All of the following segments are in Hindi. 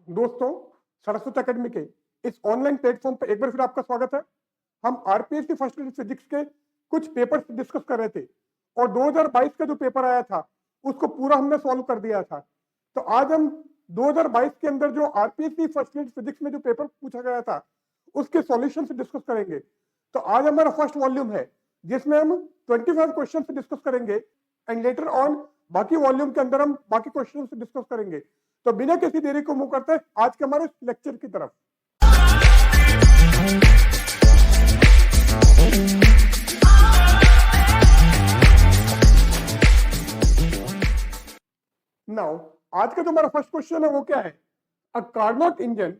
दोस्तों, सरस्वती अकेडमी के इस ऑनलाइन प्लेटफॉर्म पर एक बार फिर आपका स्वागत है। हम आरपीएससी फर्स्ट ईयर फिजिक्स के कुछ पेपर्स डिस्कस कर रहे थे और 2022 का जो पेपर आया था उसको पूरा हमने सॉल्व कर दिया था। तो आज हम 2022 के अंदर जो आरपीएससी फर्स्ट ईयर फिजिक्स में जो पेपर पूछा गया था उसके सॉल्यूशन से डिस्कस करेंगे। तो आज हमारा फर्स्ट वॉल्यूम है जिसमें हम 25 क्वेश्चन से डिस्कस करेंगे एंड लेटर ऑन बाकी वॉल्यूम के अंदर हम बाकी क्वेश्चन से डिस्कस करेंगे। तो बिना किसी देरी को मूव करते हैं आज के हमारे लेक्चर की तरफ। नाउ आज का जो हमारा फर्स्ट क्वेश्चन है वो क्या है? A Carnot engine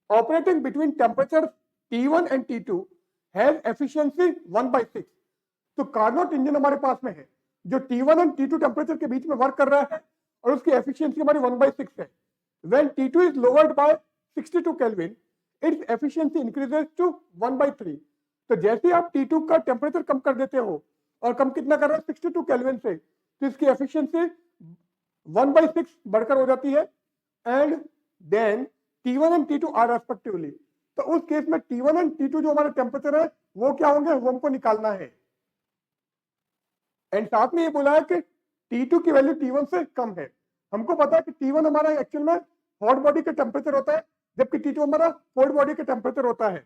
operating between temperature T1 and T2 has efficiency 1/6। तो कार्नोट इंजन हमारे पास में है जो T1 एंड T2 टेम्परेचर के बीच में वर्क कर रहा है और उसकी एफिशिएंसी हमारी 1/6 है। When T2 is lowered by 62 Kelvin, its efficiency increases to 1/3। तो जैसे ही आप T2 का टेम्परेचर कम कर देते हो और कम कितना कर रहे हो 62 केल्विन से, तो इसकी एफिशिएंसी 1/6 बढ़कर हो जाती है। And then T1 and T2 are respectively. तो उस केस में T1 एंड T2 जो हमारा टेम्परेचर है वो क्या होंगे, वो हमको निकालना है। एंड साथ में ये बोला है कि T2 की वैल्यू T1 से कम है। हमको पता है कि T1 हमारा एक्चुअल में हॉट बॉडी का टेम्परेचर होता है जबकि T2 हमारा कोल्ड बॉडी का टेम्परेचर होता है।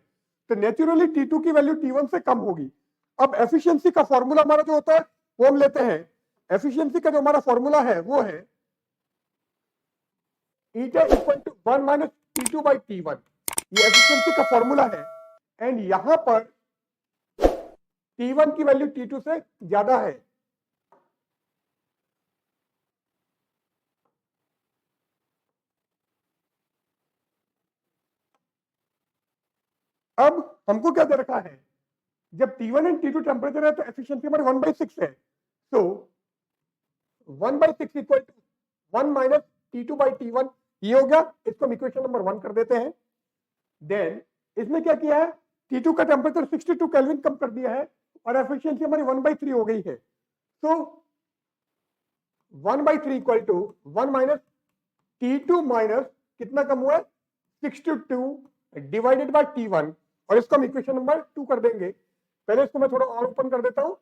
तो नेचुरली T2 की वैल्यू T1 से कम होगी। अब एफिशिएंसी का फॉर्मूला हमारा जो होता है वो हम लेते हैं। एफिशिएंसी का जो हमारा फॉर्मूला है वो है eta equal to 1 minus T2 by T1। ये एफिशिएंसी का फॉर्मूला है एंड यहां पर T1 की वैल्यू T2 से ज्यादा है। अब हमको क्या दे रखा है, जब T1 एंड T2 टेम्परेचर है तो एफिशिएंसी हमारी 1/6 है। तो 1/6 equal to 1 minus T2 by T1 ये हो गया। इसको हम इक्वेशन नंबर 1 कर देते हैं। देन इसमें क्या किया है, T2 का टेम्परेचर 62 केल्विन कम कर दिया है और एफिशिएंसी हमारी 1/3 हो गई है। तो 1/3 equal to 1 minus T2 minus कितना कम हुआ है 62 डिवाइडेड बाय T1 और इसको हम इक्वेशन नंबर 2 कर देंगे। पहले इसको मैं थोड़ा और ओपन कर देता हूं।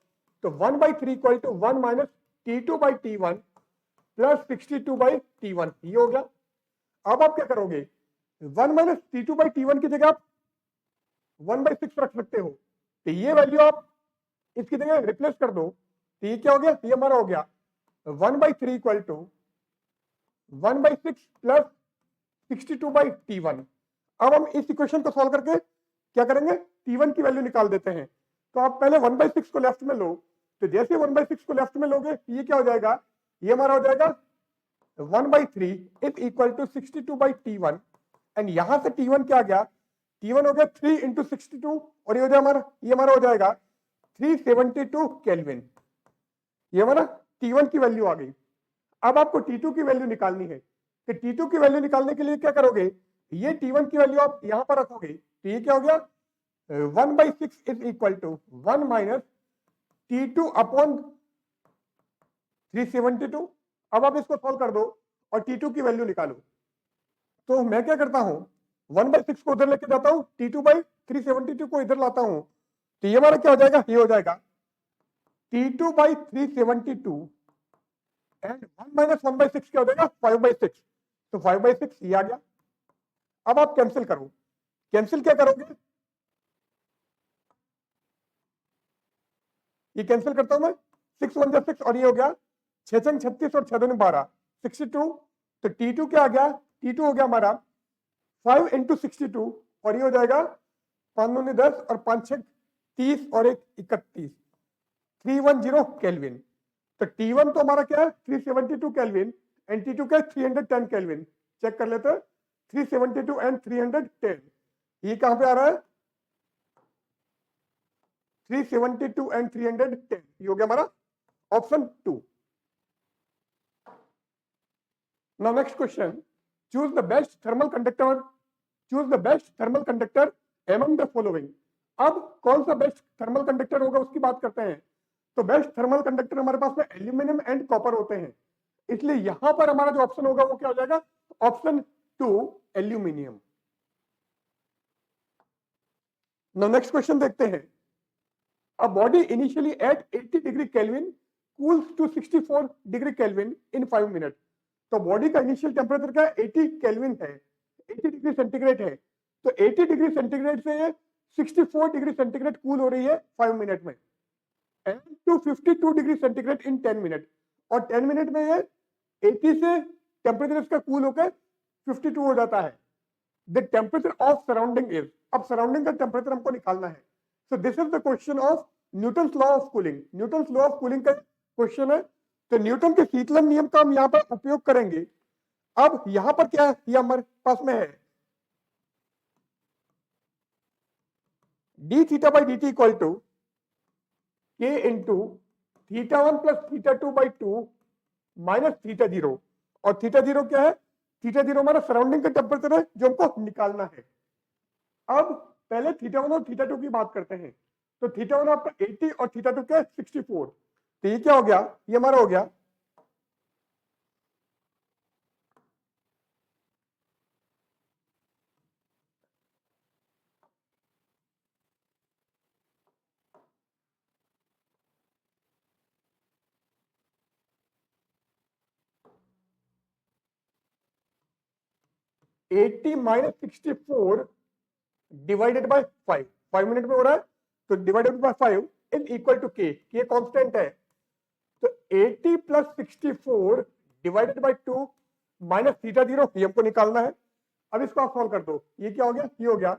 तो 1/3 equal to 1 minus T2 by T1 plus 62 by T1 ये हो गया। अब आप क्या करोगे, 1 माइनस T2 बाई T1 की जगह आप 1/6 रख सकते हो। तो ये वैल्यू आप इसकी जगह रिप्लेस कर दो। तो ये क्या हो गया, ये हमारा हो गया 1/3 equal to 1/6 plus 62 by T1। अब हम इस इक्वेशन को सॉल्व करके क्या करेंगे, T1 की वैल्यू निकाल देते हैं। तो आप पहले 1/6 को लेफ्ट में लो। तो जैसे 1/6 को लेफ्ट में लोगे ये क्या हो जाएगा, ये हमारा हो जाएगा 1/3 is equal to 62 by T1। And यहां से T1 क्या आ गया, T1 हो गया 3 इंटू 62 और ये हमारा हो जाएगा 372 केल्विन। ये हमारा T1 की वैल्यू आ गई। अब आपको T2 की वैल्यू निकालनी है। कि T2 की वैल्यू निकालने के लिए क्या करोगे, ये T1 की वैल्यू आप यहां पर रखोगे। तो ये क्या हो गया 1/6 is equal to 1 minus T2 upon 372। अब आप इसको सॉल्व कर दो और T2 की वैल्यू निकालो। तो मैं क्या करता हूं, 1/6 को उधर लेके जाता हूं, T2 बाई 372 को इधर लाता हूं। तो ये हमारा क्या हो जाएगा, ये हो जाएगा T2 बाई 372 एंड 1 माइनस 1/6 क्या हो जाएगा 5/6। तो 5/6 ये आ गया। अब आप कैंसिल करो। कैंसिल क्या करोगे, ये कैंसिल करता हूं मैं, 6 1 6 और ये हो गया 6 6 36 और 6 2 12 62। तो T2 क्या आ गया, T2 हो गया हमारा 5 इंटू 62 और ये हो जाएगा 5 9 10 और 5 6 30 और 1 31 310 केल्विन। तो T1 तो हमारा क्या है 372 केल्विन एंड T2 क्या है 310 केल्विन। चेक कर लेते हैं, 372 एंड 310 ये कहां पे आ रहा है, 372 एंड 310 ये हो गया हमारा option 2। Now next question, choose the best thermal conductor among the following. अब कौन सा बेस्ट थर्मल कंडक्टर होगा उसकी बात करते हैं। तो बेस्ट थर्मल कंडक्टर हमारे पास में एल्यूमिनियम एंड कॉपर होते हैं, इसलिए यहां पर हमारा जो ऑप्शन होगा वो क्या हो जाएगा, option 2 aluminium. Now next question देखते हैं। A body initially at 80 degree kelvin cools to 64 degree kelvin in 5 minute. तो बॉडी का इनिशियल टेम्परेचर क्या है? 80 केल्विन है, 80 डिग्री सेंटीग्रेड है। तो 80 डिग्री सेंटीग्रेड से ये 64 डिग्री सेंटीग्रेड कूल हो रही है 5 मिनट में, and to 52 degree centigrade in 10 minute. और 10 मिनट में ये 80 से टेम्परेचर इसका कूल होकर 52 हो जाता है। The temperature of surrounding is, अब सराउंडिंग का टेम्परेचर हमको निकालना है। So this is the question of Newton's law of cooling. Newton's law of cooling का क्वेश्चन है। तो न्यूटन के शीतलन नियम का हम यहाँ पर उपयोग करेंगे। अब यहां पर क्या है, ये हमारे पास में है D theta by D T equal to K into theta 1 plus theta 2 by 2 minus theta 0। और थीटा 0 क्या है? थीटा 0 हमारा सराउंडिंग का टेम्परेचर है जो हमको निकालना है। अब पहले थीटा 1 और थीटा 2 की बात करते हैं। तो थीटा 1 आपका 80 और थीटा 2 क्या है? 64। तो ये क्या हो गया? ये हमारा हो गया 80 माइनस 64 डिवाइडेड बाय 5। 5 मिनट में हो रहा है, तो divided by 5 is equal to k constant है। तो 80 plus 64 divided by 2 minus theta 0, ये हमको निकालना है। अब इसको आप सॉल्व कर दो। ये क्या हो गया? ये हो गया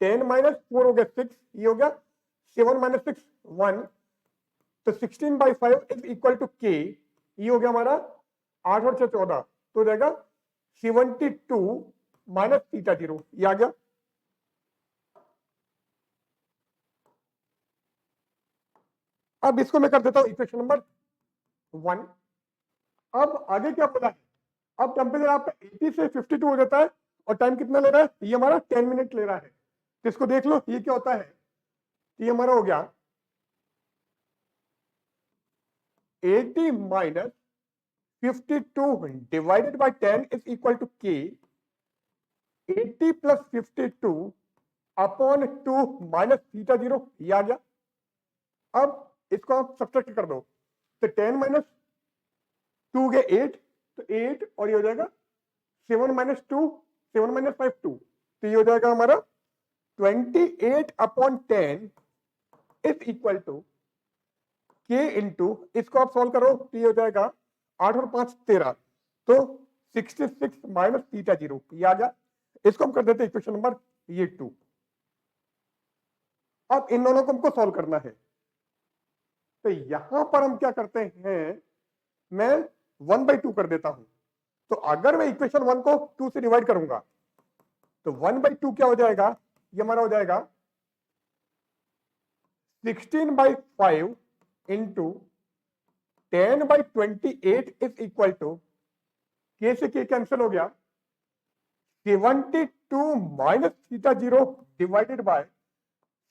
10 माइनस 4 हो गया 6, ये हो गया 7 माइनस 6 1। तो 16 बाई 5 इज इक्वल टू के, ये हो गया हमारा 8 और 6 14, तो हो जाएगा 72 माइनस थीटा 0, ये आ गया। अब इसको मैं कर देता हूं इक्वेशन नंबर 1। अब आगे क्या बोला है? अब टेम्परेचर आपका 80 से 52 हो जाता है, और टाइम कितना ले रहा है? ये हमारा 10 मिनट ले रहा है। तो इसको देख लो, ये क्या होता है? ये हमारा हो गया 80 minus 52 divided by 10 is equal to k. 80 plus 52 upon 2 minus theta 0, ये आ गया। अब इसको आप सब्ट्रैक्ट कर दो। तो 10 माइनस 2 गए 8, तो 8 और ये हो जाएगा 7 माइनस 2, 7 माइनस 5 2, तो ये हो जाएगा हमारा 28 upon 10 is equal to K into, इसको आप सॉल्व करो तो ये हो जाएगा 8 और 5 13, तो 66 माइनस थीटा 0, ये आ गया। इसको हम कर देते हैं इक्वेशन नंबर ये 2। अब इन दोनों को हमको सॉल्व करना है। तो यहां पर हम क्या करते हैं, मैं 1/2 कर देता हूं। तो अगर मैं इक्वेशन 1 को 2 से डिवाइड करूंगा तो 1/2 क्या हो जाएगा? ये हमारा हो जाएगा 16/5 इंटू 10/28 इज इक्वल टू, के से के कैंसिल हो गया, 72 minus theta 0 divided by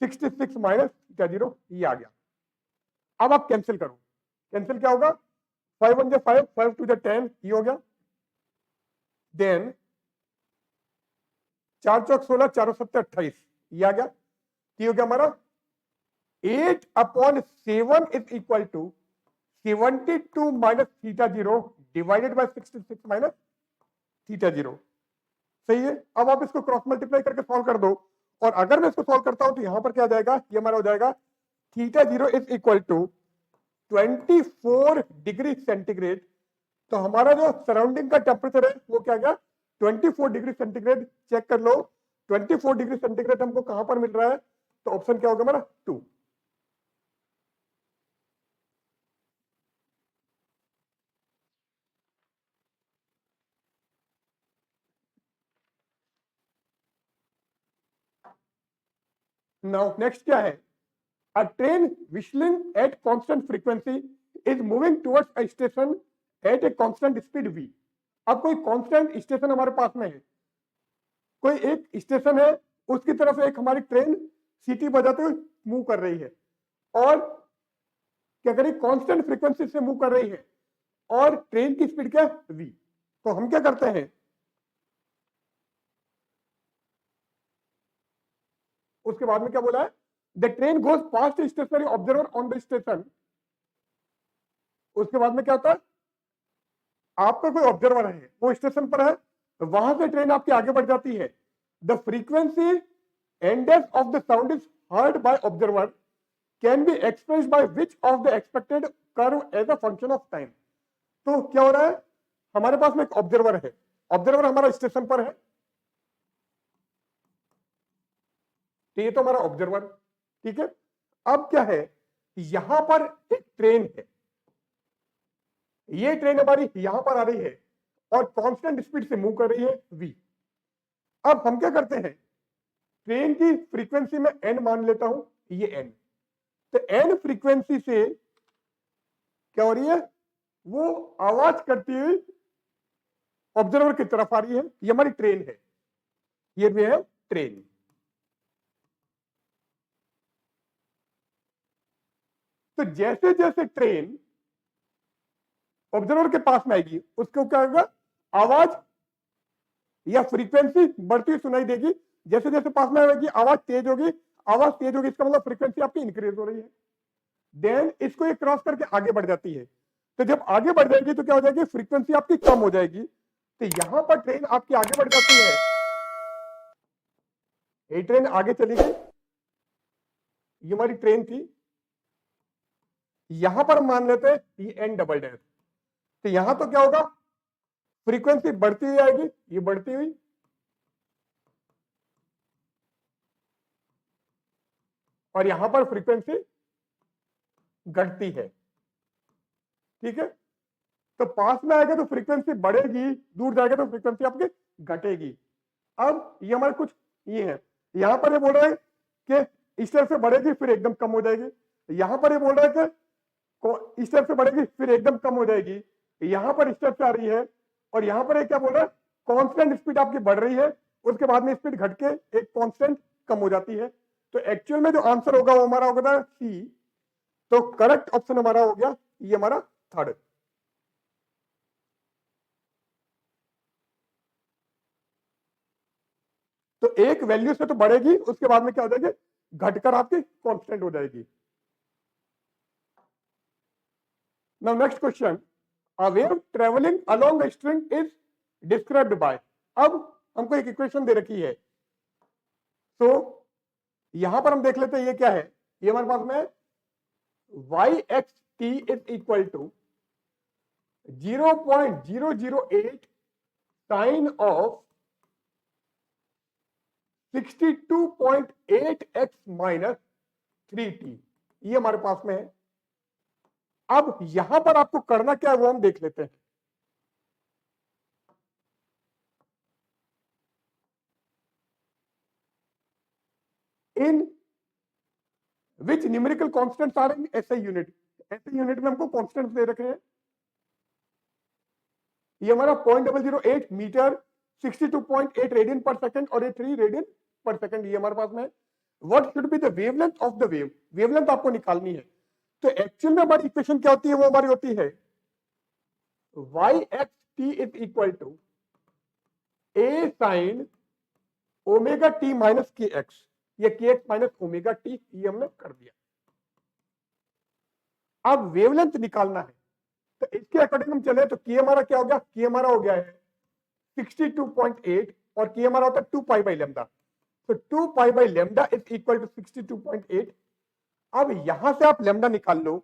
66 minus theta 0, ये आ गया। अब आप कैंसिल करो। कैंसिल क्या होगा? 5 1 5, 5 2 10, ये हो गया। देन 4 चौक 16, 4 7 28, ये आ गया। ये हो गया हमारा 8 upon 7 is equal to 72 minus theta 0 divided by 66 minus theta 0। सही है। अब आप इसको क्रॉस मल्टीप्लाई करके सॉल्व कर दो, और अगर मैं इसको सॉल्व करता हूं तो यहां पर क्या आ जाएगा? ये हमारा हो जाएगा theta 0 is equal to 24 degree centigrade. तो हमारा जो सराउंडिंग का टेम्परेचर है वो क्या गया? 24 डिग्री सेंटीग्रेड। चेक कर लो 24 डिग्री सेंटीग्रेड हमको कहां पर मिल रहा है? तो ऑप्शन क्या होगा हमारा? 2। नाउ नेक्स्ट क्या है? A train whistling at constant frequency is moving towards a station at a constant speed v। अब कोई कांस्टेंट स्टेशन हमारे पास में है, कोई एक स्टेशन है, उसकी तरफ एक हमारी ट्रेन सीटी बजाते हुए मूव कर रही है, और क्या करें? कांस्टेंट फ्रीक्वेंसी से मूव कर रही है, और ट्रेन की स्पीड क्या है? v। तो हम क्या करते हैं, उसके बाद में क्या बोला है, the train goes past stationary observer on the station. उसके बाद में क्या होता है, आपका कोई ऑब्जर्वर है, वो स्टेशन पर है, तो वहां से ट्रेन आपकी आगे बढ़ जाती है। The frequency ends of the sound is heard by observer can be expressed by which of the expected curve as a function of time. तो क्या हो रहा है, हमारे पास में एक ऑब्जर्वर है, ऑब्जर्वर हमारा स्टेशन पर है, तो ये तो हमारा ऑब्जर्वर, ठीक है। अब क्या है, यहां पर एक ट्रेन है, ये ट्रेन हमारी यहां पर आ रही है और कांस्टेंट स्पीड से मूव कर रही है v। अब हम क्या करते हैं, ट्रेन की फ्रीक्वेंसी में n मान लेता हूं, ये n, तो n फ्रीक्वेंसी से क्या हो रही है, वो आवाज करती हुई ऑब्जर्वर की तरफ आ रही है, ये हमारी ट्रेन है, ये भी है ट्रेन। तो जैसे जैसे ट्रेन ऑब्जर्वर के पास में आएगी, उसको क्या होगा, आवाज या फ्रीक्वेंसी बढ़ती हुई सुनाई देगी। जैसे जैसे पास में आएगी आवाज तेज होगी, आवाज तेज होगी, इसका मतलब फ्रीक्वेंसी आपकी इंक्रीज हो रही है। देन इसको ये क्रॉस करके आगे बढ़ जाती है, तो जब आगे बढ़ जाएगी तो क्या हो जाएगी, फ्रीक्वेंसी आपकी कम हो जाएगी, तो यहां पर ट्रेन आपकी आगे बढ़ जाती है, ये ट्रेन आगे चली गई, ये हमारी ट्रेन थी, यहां पर मान लेते हैं ये एन डबल डैश, तो यहां तो क्या होगा, फ्रीक्वेंसी बढ़ती हुई आएगी, ये बढ़ती हुई, और यहां पर फ्रीक्वेंसी घटती है, ठीक है। तो पास में आएगा तो फ्रीक्वेंसी बढ़ेगी, दूर जाएगा तो फ्रीक्वेंसी आपकी घटेगी। अब ये हमारे कुछ ये है, यहां पर ये बोल रहा है कि इस तरफ से बढ़ेगी फिर एकदम कम हो जाएगी, यहां पर ये बोल रहा है कि इस तरफ से बढ़ेगी फिर एकदम कम हो जाएगी, यहां पर इस तरफ से आ रही है, और यहां पर क्या बोल रहा है, कांस्टेंट स्पीड आपकी बढ़ रही है, उसके बाद में स्पीड घट के एक कांस्टेंट कम हो जाती है। तो एक्चुअल में जो आंसर होगा वो हमारा होगा सी। तो करेक्ट ऑप्शन हमारा हो गया ये हमारा थर्ड। तो एक वैल्यू से तो बढ़ेगी, उसके बाद में क्या हो जाएगी, घटकर आपकी कांस्टेंट हो जाएगी। Now next question, a wave traveling along a string is described by। अब हमको एक इक्वेशन दे रखी है, तो यहां पर हम देख लेते हैं ये क्या है, ये हमारे पास में y x t is equal to 0.008 sine of 62.8x minus 3t, ये हमारे पास में है। अब यहां पर आपको करना क्या है वो हम देख लेते हैं। In which numerical constants are in SI unit, SI unit में हमको कांस्टेंट्स दे रखे हैं, ये हमारा 0.008 मीटर, 62.8 रेडियन पर सेकंड और ये 3 रेडियन पर सेकंड, ये हमारे पास में है। What should be the wavelength of the wave, wavelength आपको निकालनी है। तो एक्चुअल में हमारी इक्वेशन क्या होती है, वो हमारी होती है y x t is equal to a sine omega t minus k x, ये k x minus omega T, ये हमने कर दिया। अब वेवलेंथ निकालना है, तो इसके अकॉर्डिंग हम चले तो के हमारा क्या हो गया, के हमारा हो गया है 62.8 और के हमारा होता है 2 पाई बाई लेमडा, तो 2 pi by lambda is equal to 62.8। अब यहां से आप लेमडा निकाल लो,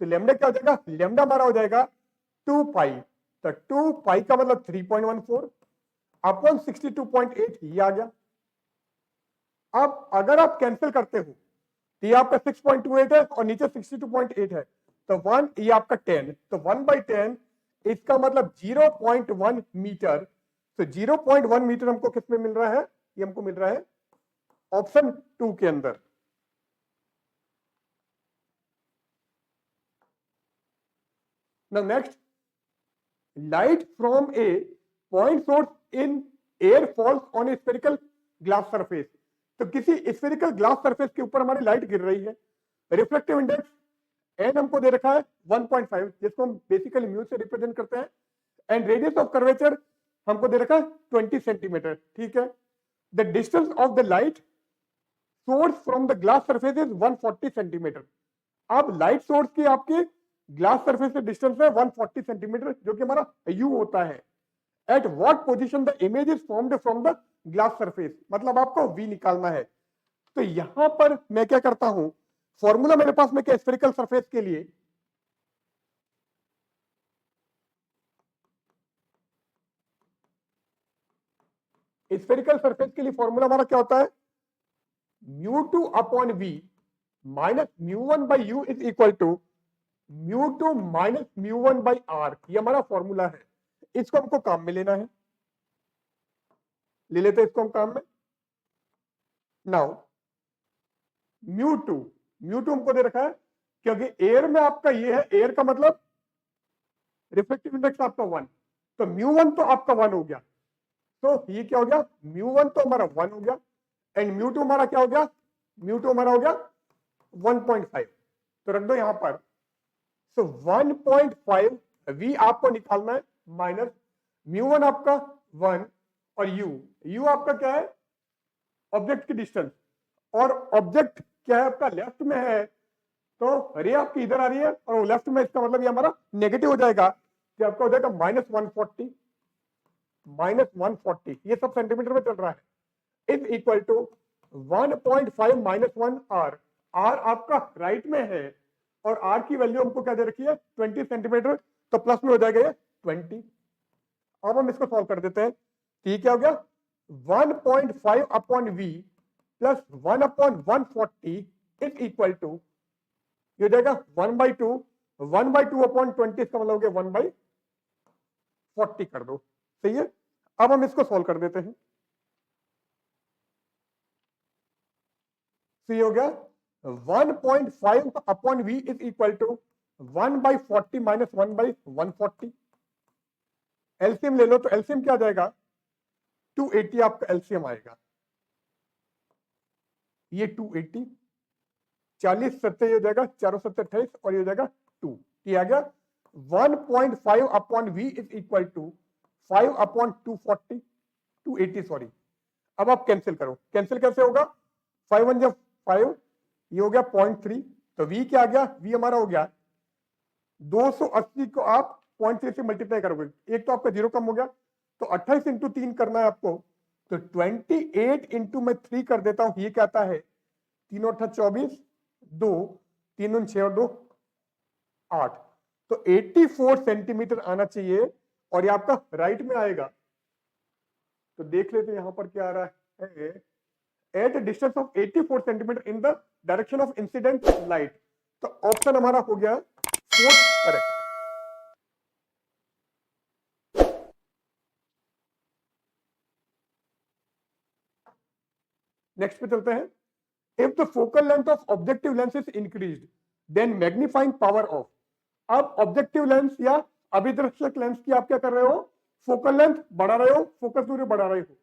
तो लेमडा क्या हो जाएगा, लेमडा हमारा हो जाएगा 2 पाई, तो 2 पाई का मतलब 3.14 अपॉन 62.8, ये आ गया। अब अगर आप कैंसिल करते हो तो ये आपका 6.28 है और नीचे 62.8 है, तो 1 ये आपका 10, तो 1/10 इसका मतलब 0.1 मीटर। तो 0.1 मीटर हमको किस में मिल रहा है, ये हमको मिल रहा है ऑप्शन 2 के अंदर। Now next, light from a point source in air falls on a spherical glass surface। तो किसी स्फेरिकल ग्लास सरफेस के ऊपर हमारी लाइट गिर रही है, रिफ्लेक्टिव इंडेक्स एन हमको दे रखा है 1.5, जिसको हम बेसिकली म्यू से रिप्रेजेंट करते हैं, एंड रेडियस ऑफ कर्वेचर हमको दे रखा है 20 सेंटीमीटर, ठीक है। The distance of the light source from the glass surface is 140 centimetre. अब लाइट सोर्स की आपके ग्लास सरफेस से डिस्टेंस है 140 सेंटीमीटर, जो कि हमारा यू होता है। At what position the image is formed from the glass surface, मतलब आपको वी निकालना है। तो यहां पर मैं क्या करता हूं, फॉर्मूला मेरे पास में क्या, स्फेरिकल सरफेस के लिए स्फेरिकल सरफेस के लिए फॉर्मूला हमारा क्या होता है, μ2 upon v minus μ1 by U is equal to μ2 minus μ1 by R. ये हमारा फॉर्मूला है, इसको हमको काम में लेना है, ले लेते हैं इसको हम काम में। नाउ μ2 हमको दे रखा है, क्योंकि एयर में आपका ये है, एयर का मतलब रिफ्लेक्टिव इंडेक्स आपका 1, तो μ1 तो आपका 1 हो गया, तो ये क्या हो गया, μ1 तो हमारा 1 हो गया, एंड μ2 हमारा क्या हो गया, μ2 हमारा हो गया 1.5, तो रख दो यहां पर। सो 1.5 v आपको निकालना है, माइनस μ1 आपका 1 और u आपका क्या है, ऑब्जेक्ट की डिस्टेंस, और ऑब्जेक्ट क्या है आपका लेफ्ट में है, तो रे आपकी इधर आ रही है और वो लेफ्ट में, इसका मतलब ये हमारा नेगेटिव हो जाएगा, कि आपका हो जाएगा -140, ये सब सेंटीमीटर में चल रहा है, is equal to 1.5 minus 1 R. R आपका राइट में है और आर की वैल्यू हमको क्या दे रखी है, 20 सेंटीमीटर, तो प्लस में हो जाएगा ये 20। अब हम इसको सॉल्व कर देते हैं, तो ये क्या हो गया, 1.5 upon v plus 1 upon 140 is equal to, ये हो जाएगा 1/2, 1/2 अपॉन 20, इसका मतलब हो गया 1/40 कर दो, सही है। अब हम इसको सॉल्व कर देते हैं, तो ये हो गया 1.5 upon v is equal to 1/40 minus 1/140। LCM ले लो, तो एलसीएम क्या आ जाएगा, 280 आपका एलसीएम आएगा, ये 280, 40 सत्ते ये हो जाएगा 427 और ये हो जाएगा 2, ये आ गया 1.5 upon v is equal to 5 upon 240, 280 sorry. अब आप कैंसिल करो, कैंसिल कैसे होगा, 5 1 जब 5, ये हो गया 0.3, तो v क्या आ गया, v हमारा हो गया 280 को आप 0.3 से मल्टीप्लाई करोगे, एक तो आपका जीरो कम हो गया, तो 28 इंटू 3 करना है आपको, तो 28 इंटू मैं 3 कर देता हूं, ये क्या आता है 3 और 24, 2 3 और 6 और 2 8, तो 84 सेंटीमीटर आना चाहिए, और ये आपका राइट में आएगा। तो देख लेते हैं यहां पर क्या आ रहा है, at distance of 84 centimetre in the direction of incident light, तो ऑप्शन हमारा हो गया फोर्थ करेक्ट। नेक्स्ट पे चलते हैं, if the focal length of objective lens is increased then magnifying power of. अब ऑब्जेक्टिव लेंस या अभिदर्शक लेंस की आप क्या कर रहे हो, फोकल लेंथ बढ़ा रहे हो, फोकस दूरी बढ़ा रहे हो,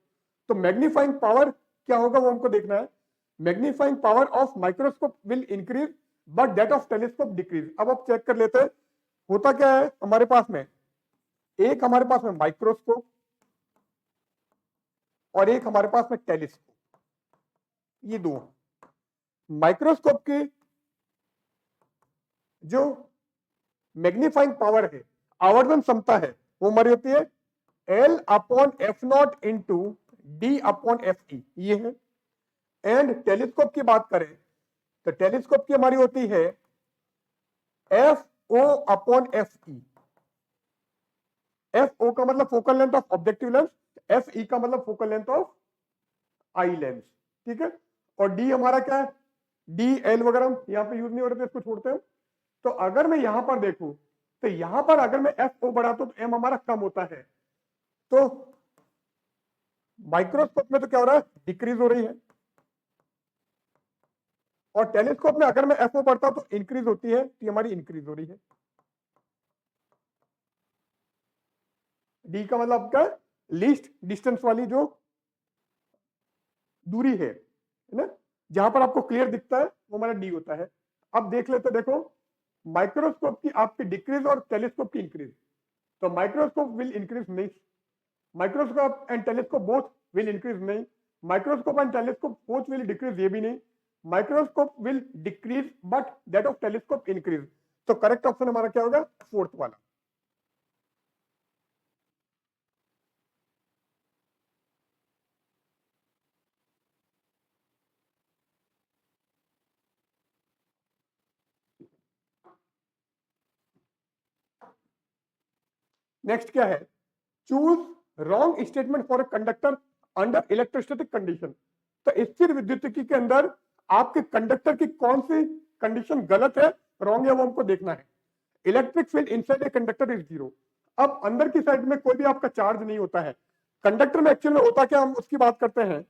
तो मैग्नीफाइंग पावर क्या होगा वो हमको देखना है। Magnifying power of microscope will increase but that of telescope decrease. अब आप चेक कर लेते हैं, होता क्या है हमारे पास में, एक हमारे पास में माइक्रोस्कोप और एक हमारे पास में टेलीस्कोप, ये दो माइक्रोस्कोप की जो मैग्नीफाइंग पावर है, आवर्धन क्षमता है, वो हमारी होती है L upon F not into D upon f ई, ये है। एंड टेलीस्कोप की बात करें तो टेलीस्कोप की हमारी होती है f o upon f e. F o का मतलब focal length of objective lens, f e का मतलब focal length of eye lens, ठीक है। और डी हमारा क्या है, डी एल वगैरह यहां पे यूज नहीं हो रहे थे, इसको छोड़ते हैं। तो अगर मैं यहां पर देखूं तो यहां पर अगर मैं एफ ओ बढ़ाता हूं तो एम हमारा कम होता है, तो माइक्रोस्कोप में तो क्या हो रहा है, डिक्रीज हो रही है, और टेलीस्कोप में अगर मैं एफ ओ बढ़ता हूं तो इंक्रीज होती है, तो हमारी इंक्रीज हो रही है। डी का मतलब क्या है, लीस्ट डिस्टेंस वाली जो दूरी है ना, जहां पर आपको क्लियर दिखता है वो हमारा डी होता है। अब देख लेते, देखो माइक्रोस्कोप की आपकी डिक्रीज और टेलीस्कोप की इंक्रीज, तो माइक्रोस्कोप विल इंक्रीज नहीं, microscope and telescope both will increase नहीं, microscope and telescope both will decrease, ये भी नहीं, microscope will decrease but that of telescope increase. तो करेक्ट ऑप्शन हमारा क्या होगा, फोर्थ वाला। नेक्स्ट क्या है, choose wrong statement for a conductor under electrostatic condition. तो स्थिर विद्युतिकी के अंदर आपके कंडक्टर की कौन सी कंडीशन गलत है, रॉन्ग है, वो हमको देखना है। Electric field inside a conductor is zero. अब अंदर की साइड में कोई भी आपका चार्ज नहीं होता है। कंडक्टर में एक्चुअल में होता क्या, हम उसकी बात करते हैं।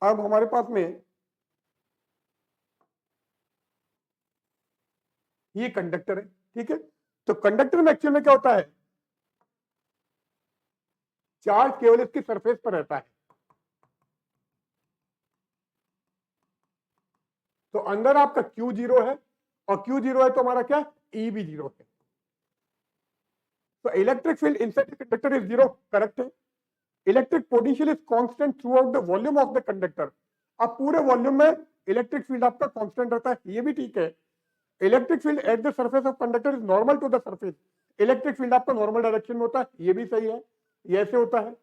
अब हमारे पास में ये कंडक्टर है, ठीक है। तो कंडक्टर में एक्चुअल में क्या होता है, चार्ज केवल इसकी सरफेस पर रहता है। तो अंदर आपका Q जीरो है, और Q जीरो है तो हमारा क्या, E भी जीरो है। तो electric field inside the conductor is zero, correct है। Electric potential is constant throughout the volume of the conductor. अब पूरे वॉल्यूम में इलेक्ट्रिक फील्ड आपका कांस्टेंट रहता है, ये भी ठीक है। Electric field at the surface of conductor is normal to the surface. Electric field आपका नॉर्मल डायरेक्शन में होता है, ये भी सही है, ये ऐसे होता है।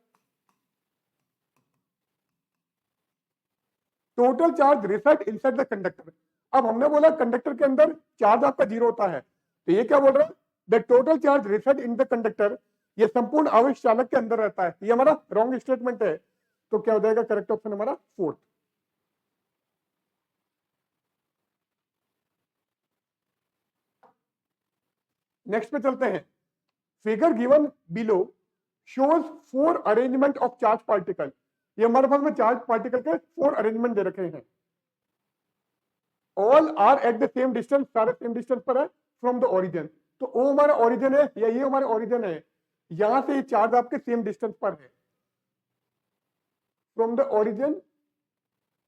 Total charge reside inside the conductor. अब हमने बोला कंडक्टर के अंदर चार्ज आपका जीरो होता है, तो ये क्या बोल रहा है, the total charge reside in the conductor, ये संपूर्ण आवेश चालक के अंदर रहता है। ये हमारा रॉन्ग स्टेटमेंट है, तो क्या हो जाएगा, करेक्ट ऑप्शन हमारा फोर्थ। नेक्स्ट पे चलते हैं। Figure given below shows 4 arrangement of charge particle. ये हमारे पास में चार्ज पार्टिकल के 4 अरेंजमेंट दे रखे हैं। All are at the same distance, सारे सेम डिस्टेंस पर है फ्रॉम द ओरिजिन। तो ओ हमारा ओरिजिन है या ये हमारा ओरिजिन है, यहां से ये चार्ज आपके सेम डिस्टेंस पर है। From the origin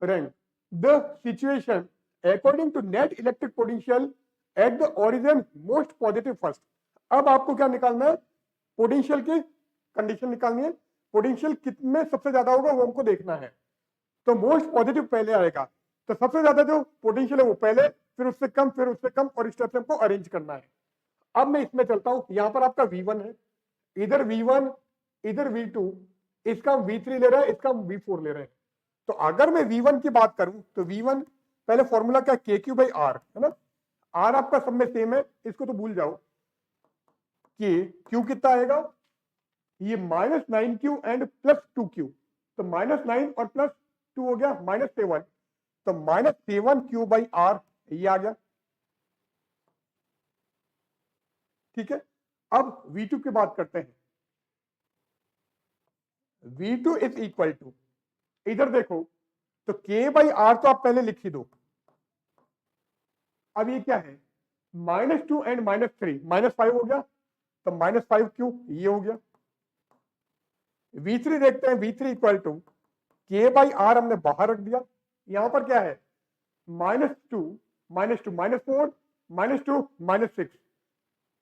rank the situation according to net electric potential at the origin most positive first. अब आपको क्या निकालना है, पोटेंशियल की कंडीशन निकालनी है। पोटेंशियल कितने सबसे ज्यादा होगा वो हमको देखना है। तो मोस्ट पॉजिटिव पहले आएगा, तो सबसे ज्यादा जो पोटेंशियल है वो पहले, फिर उससे कम, फिर उससे कम, और इस टाइप से हमको अरेंज करना है। अब मैं इसमें चलता हूं, यहां पर आपका V1 है, इधर V1, इधर V2, इसका हम V3 ले रहे हैं, इसका हम V4 ले रहे हैं। तो अगर मैं V1 की बात करूं तो V1 पहले फॉर्मूला क्या, KQ/R है ना। R आपका सब में सेम है, इसको तो भूल जाओ। कि Q कितना आएगा, ये -9Q एंड +2Q। तो -9 और +2 हो गया -7। तो -7Q/R ये आ गया, ठीक है। अब V2 की बात करते हैं। V2 इज इक्वल टू, इधर देखो, तो K/R तो आप पहले लिख ही दो। अब ये क्या है, -2 एंड -3, -5 हो गया, तो -5Q ये हो गया। V3 देखते हैं, V3 इक्वल टू K/R हमने बाहर रख दिया, यहां पर क्या है, -2, -2, -4, -2, -6,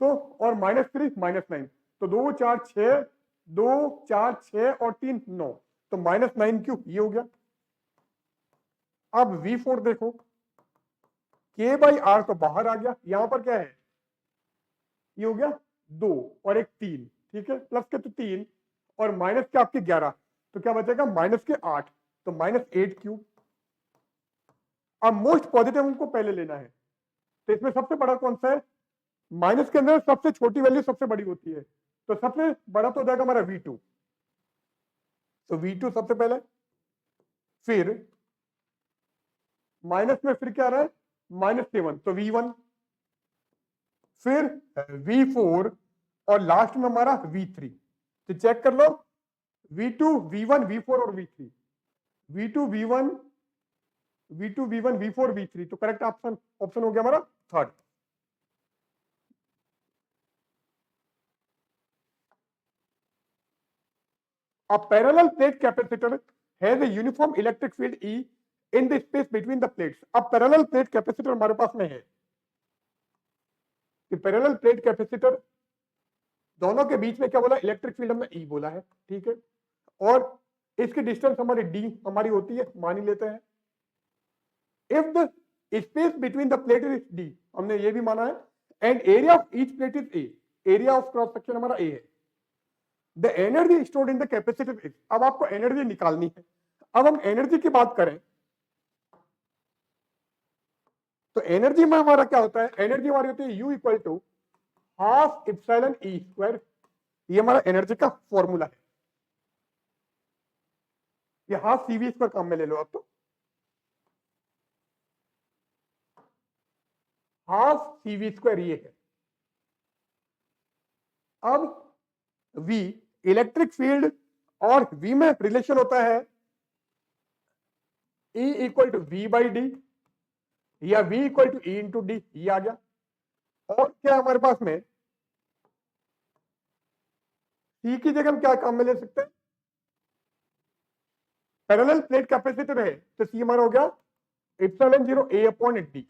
तो और -3, -9, तो 2 4 6, 2 4 6 और 3 9, तो -9Q ये हो गया। अब V4 देखो, K/R तो बाहर आ गया, यहां पर क्या है, ये हो गया 2 और एक 3, ठीक है, प्लस के तो 3 और माइनस के आपके 11, तो क्या बचेगा, -8, तो -8Q। अब मोस्ट पॉजिटिव हमको पहले लेना है, तो इसमें सबसे बड़ा कौन सा है, माइनस के अंदर सबसे छोटी वैल्यू सबसे बड़ी होती है, तो सबसे बड़ा तो हो जाएगा हमारा V2। तो V2 सबसे पहले, फिर माइनस में फिर क्या आ रहा है, -7, तो V1, फिर V4, और लास्ट में हमारा V3। तो चेक कर लो, V2 V1 V4 और V3, V2 V1 V2 V1 V4 V3, तो करेक्ट ऑप्शन ऑप्शन हो गया हमारा third. A parallel plate capacitor has a uniform electric field E in the space between the plates. अब पैरेलल प्लेट कैपेसिटर हमारे पास में है कि पैरेलल प्लेट कैपेसिटर दोनों के बीच में क्या बोला, इलेक्ट्रिक फील्ड हमने E बोला है, ठीक है, और इसकी डिस्टेंस हमारी D हमारी होती है, मान ही लेते हैं। If the space between the plate is D, हमने ये भी माना है, and area of each plate is A, area of cross section हमारा A है। The energy stored in the capacitor is, अब आपको एनर्जी निकालनी है। अब हम एनर्जी की बात करें तो एनर्जी में हमारा क्या होता है, एनर्जी हमारी होती है U equal to half epsilon E square, ये हमारा एनर्जी का फॉर्मूला है। ये हाफ CV स्क्वायर काम में ले लो आप, तो हाफ CV स्क्वायर ये है। अब V इलेक्ट्रिक फील्ड और V में रिलेशन होता है E equal to V by d या V equal to E into d, ये आ गया। और क्या हमारे पास में C की जगह हम क्या काम में ले सकते हैं, पैरेलल प्लेट कैपेसिटर है तो C हमारा हो गया इप्सिलॉन 0 A अपॉन डी,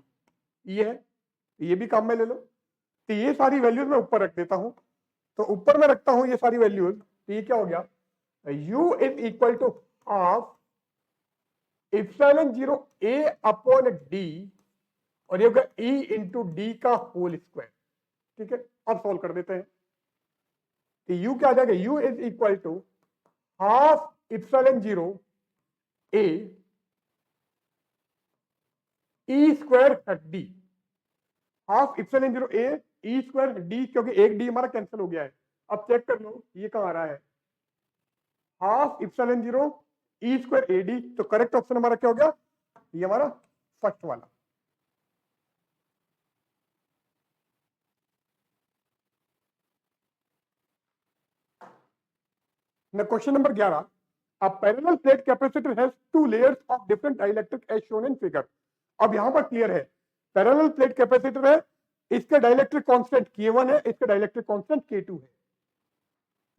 ये है, ये भी काम में ले लो। तो ये सारी वैल्यूज मैं ऊपर रख देता हूं, तो ऊपर में रखता हूं ये सारी वैल्यूज, तो ये क्या हो गया, U is equal to half epsilon 0 A upon d और ये होगा E इंटू डी का होल स्क्वायर, ठीक है। अब सॉल्व कर देते हैं, तो U क्या आ जाएगा, U is equal to half epsilon 0 A E square d, हाफ epsilon 0 A E square d, क्योंकि एक डी हमारा कैंसिल हो गया है। अब चेक कर लो ये कहां आ रहा है, half epsilon 0 E square A D, तो करेक्ट ऑप्शन हमारा क्या हो गया, ये हमारा फर्स्ट वाला। Question number 11, a parallel plate capacitor has two layers of different dielectric as shown in figure। अब यहां पर क्लियर है, पैरेलल प्लेट कैपेसिटर है, इसका डाइलेक्ट्रिक कांस्टेंट K1 है, इसका डाइलेक्ट्रिक कांस्टेंट K2 है।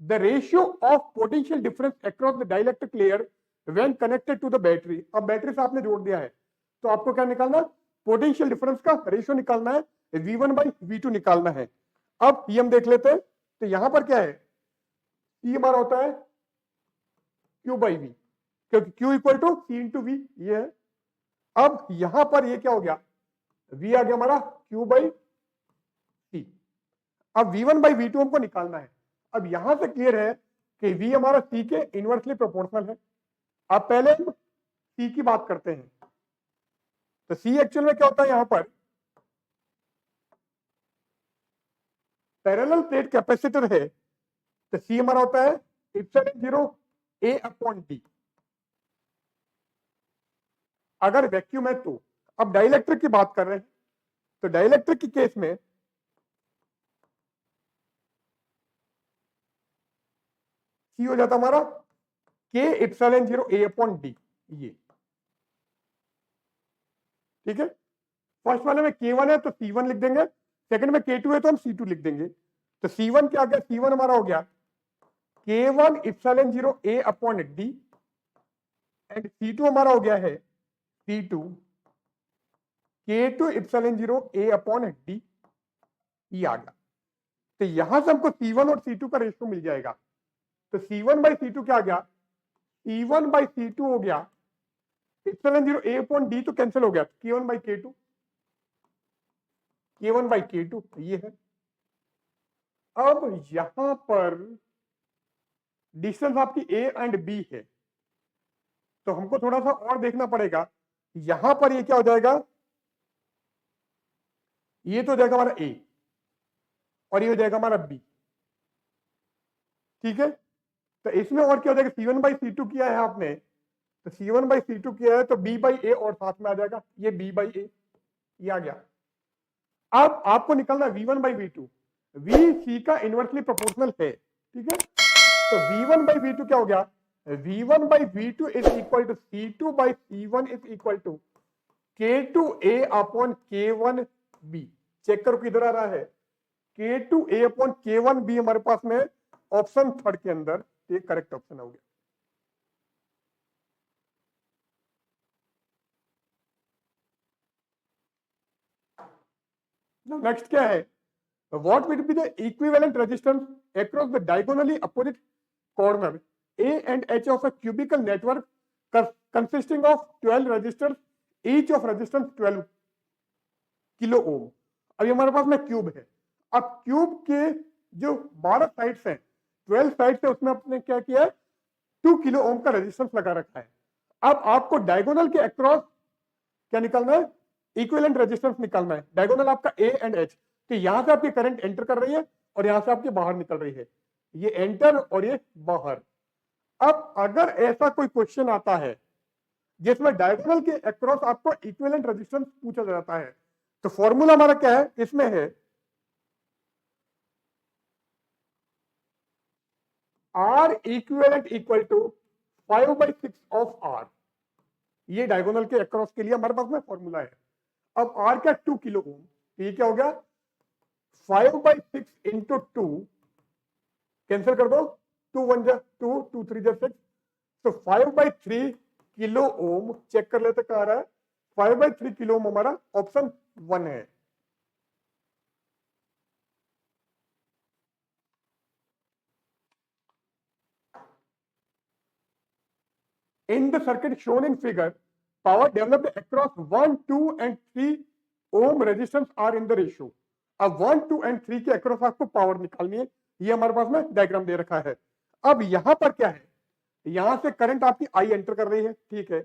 The ratio of potential difference across the dielectric layer when connected to the battery, अब बैटरी से आपने जोड़ दिया है तो आपको क्या निकालना, पोटेंशियल डिफरेंस का रेशियो निकालना है, V1 बाई V2 निकालना है। अब ये हम देख लेते हैं, तो यहां पर क्या है, E हमारा होता है Q बाई V, क्योंकि Q equal to C into V, ये है। अब यहां पर ये क्या हो गया, V आ गया हमारा Q बाई C। अब V1 बाई V2 हमको निकालना है। अब यहां से क्लियर है कि V हमारा C के इनवर्सली प्रोपोर्शनल है। अब पहले हम C की बात करते हैं, तो C एक्चुअल में क्या होता है, यहां पर पैरेलल प्लेट कैपेसिटर है तो C हमारा होता है इप्सिलॉन 0 A अपॉन डी, अगर वैक्यूम है तो। अब डाइलेक्ट्रिक की बात कर रहे हैं, तो डाइलेक्ट्रिक के केस में C हो जाता हमारा K epsilon 0 A upon D, ये ठीक है। फर्स्ट वाले में K1 है तो C1 लिख देंगे, सेकंड में K2 है तो हम C2 लिख देंगे। तो C1 क्या गया, C1 हमारा हो गया K1 epsilon 0 A upon D and C2 हमारा हो गया है C2 K2 epsilon 0 A upon D, ये आ गया। तो यहां से हमको C1 और C2 का रेशियो मिल जाएगा, तो C1 बाई C2 क्या आ गया, C1 बाई C2 हो गया इप्सिलॉन 0 A अपॉन डी, तो कैंसिल हो गया, K1 by K2, K1 by K2, ये है। अब यहां पर डिस्टेंस आपकी A एंड B है, तो हमको थोड़ा सा और देखना पड़ेगा। यहां पर ये क्या हो जाएगा, ये तो हो जाएगा हमारा A और ये हो जाएगा हमारा B, ठीक है। तो इसमें और क्या हो जाएगा, C1 बाई C2 किया है आपने, तो C1 बाई C2 किया है तो B बाई A और साथ में आ जाएगा ये B बाई A, ये आ गया। अब आपको निकालना V1 by V2, V C का इनवर्सली प्रोपोर्शनल है, ठीक है। तो V1 बाई V2 क्या हो गया, V1 by V2 is equal to C2 by C1 is equal to K2A upon K1B। Check करो किधर आ रहा है, K2A अपॉन K1B हमारे पास में ऑप्शन थर्ड के अंदर, ये करेक्ट ऑप्शन हो गया। नेक्स्ट क्या है, what will be the equivalent resistance across the diagonally opposite corner A and H of a cubical network consisting of 12 resistors, each of resistance 12 kilo ohm. अभी हमारे पास में क्यूब है, अब क्यूब के जो 12 साइड्स हैं, 12 साइड्स है, उसमें आपने क्या किया है, 2 किलो ओम का रेजिस्टेंस लगा रखा है। अब आपको डायगोनल के अक्रॉस क्या निकालना है, इक्विवेलेंट रेजिस्टेंस निकालना है। डायगोनल आपका ए एंड एच, तो यहां से आपकी करंट एंटर कर रही है और यहां से आपकी बाहर निकल रही है, ये एंटर और ये बाहर। अब अगर ऐसा कोई क्वेश्चन आता है जिसमें डायगोनल के अक्रॉस आपको इक्विवेलेंट रेजिस्टेंस पूछा जाता है, तो फॉर्मूला हमारा क्या है, इसमें है R equivalent equal to 5/6 of R। ये डायगोनल के अक्रॉस के लिए हमारे पास में फॉर्मूला है। अब R क्या, 2 किलो ओम, तो ये क्या हो गया, 5/6 इंटू 2, कैंसिल कर दो, 2 1 जा 2, 2 3 जा 6, तो 5/3 किलो ओम। चेक कर लेते कहां रहा है, 5/3 किलो ओम हमारा ऑप्शन 1 है। In the circuit shown in figure, power developed across 1, 2 and 3 ohm resistance are in the ratio। अब 1, 2 and 3 के अक्रॉस आपको पावर निकालनी है, ये हमारे पास में डायग्राम दे रखा है। अब यहां पर क्या है, यहां से करंट आपकी आई एंटर कर रही है, ठीक है।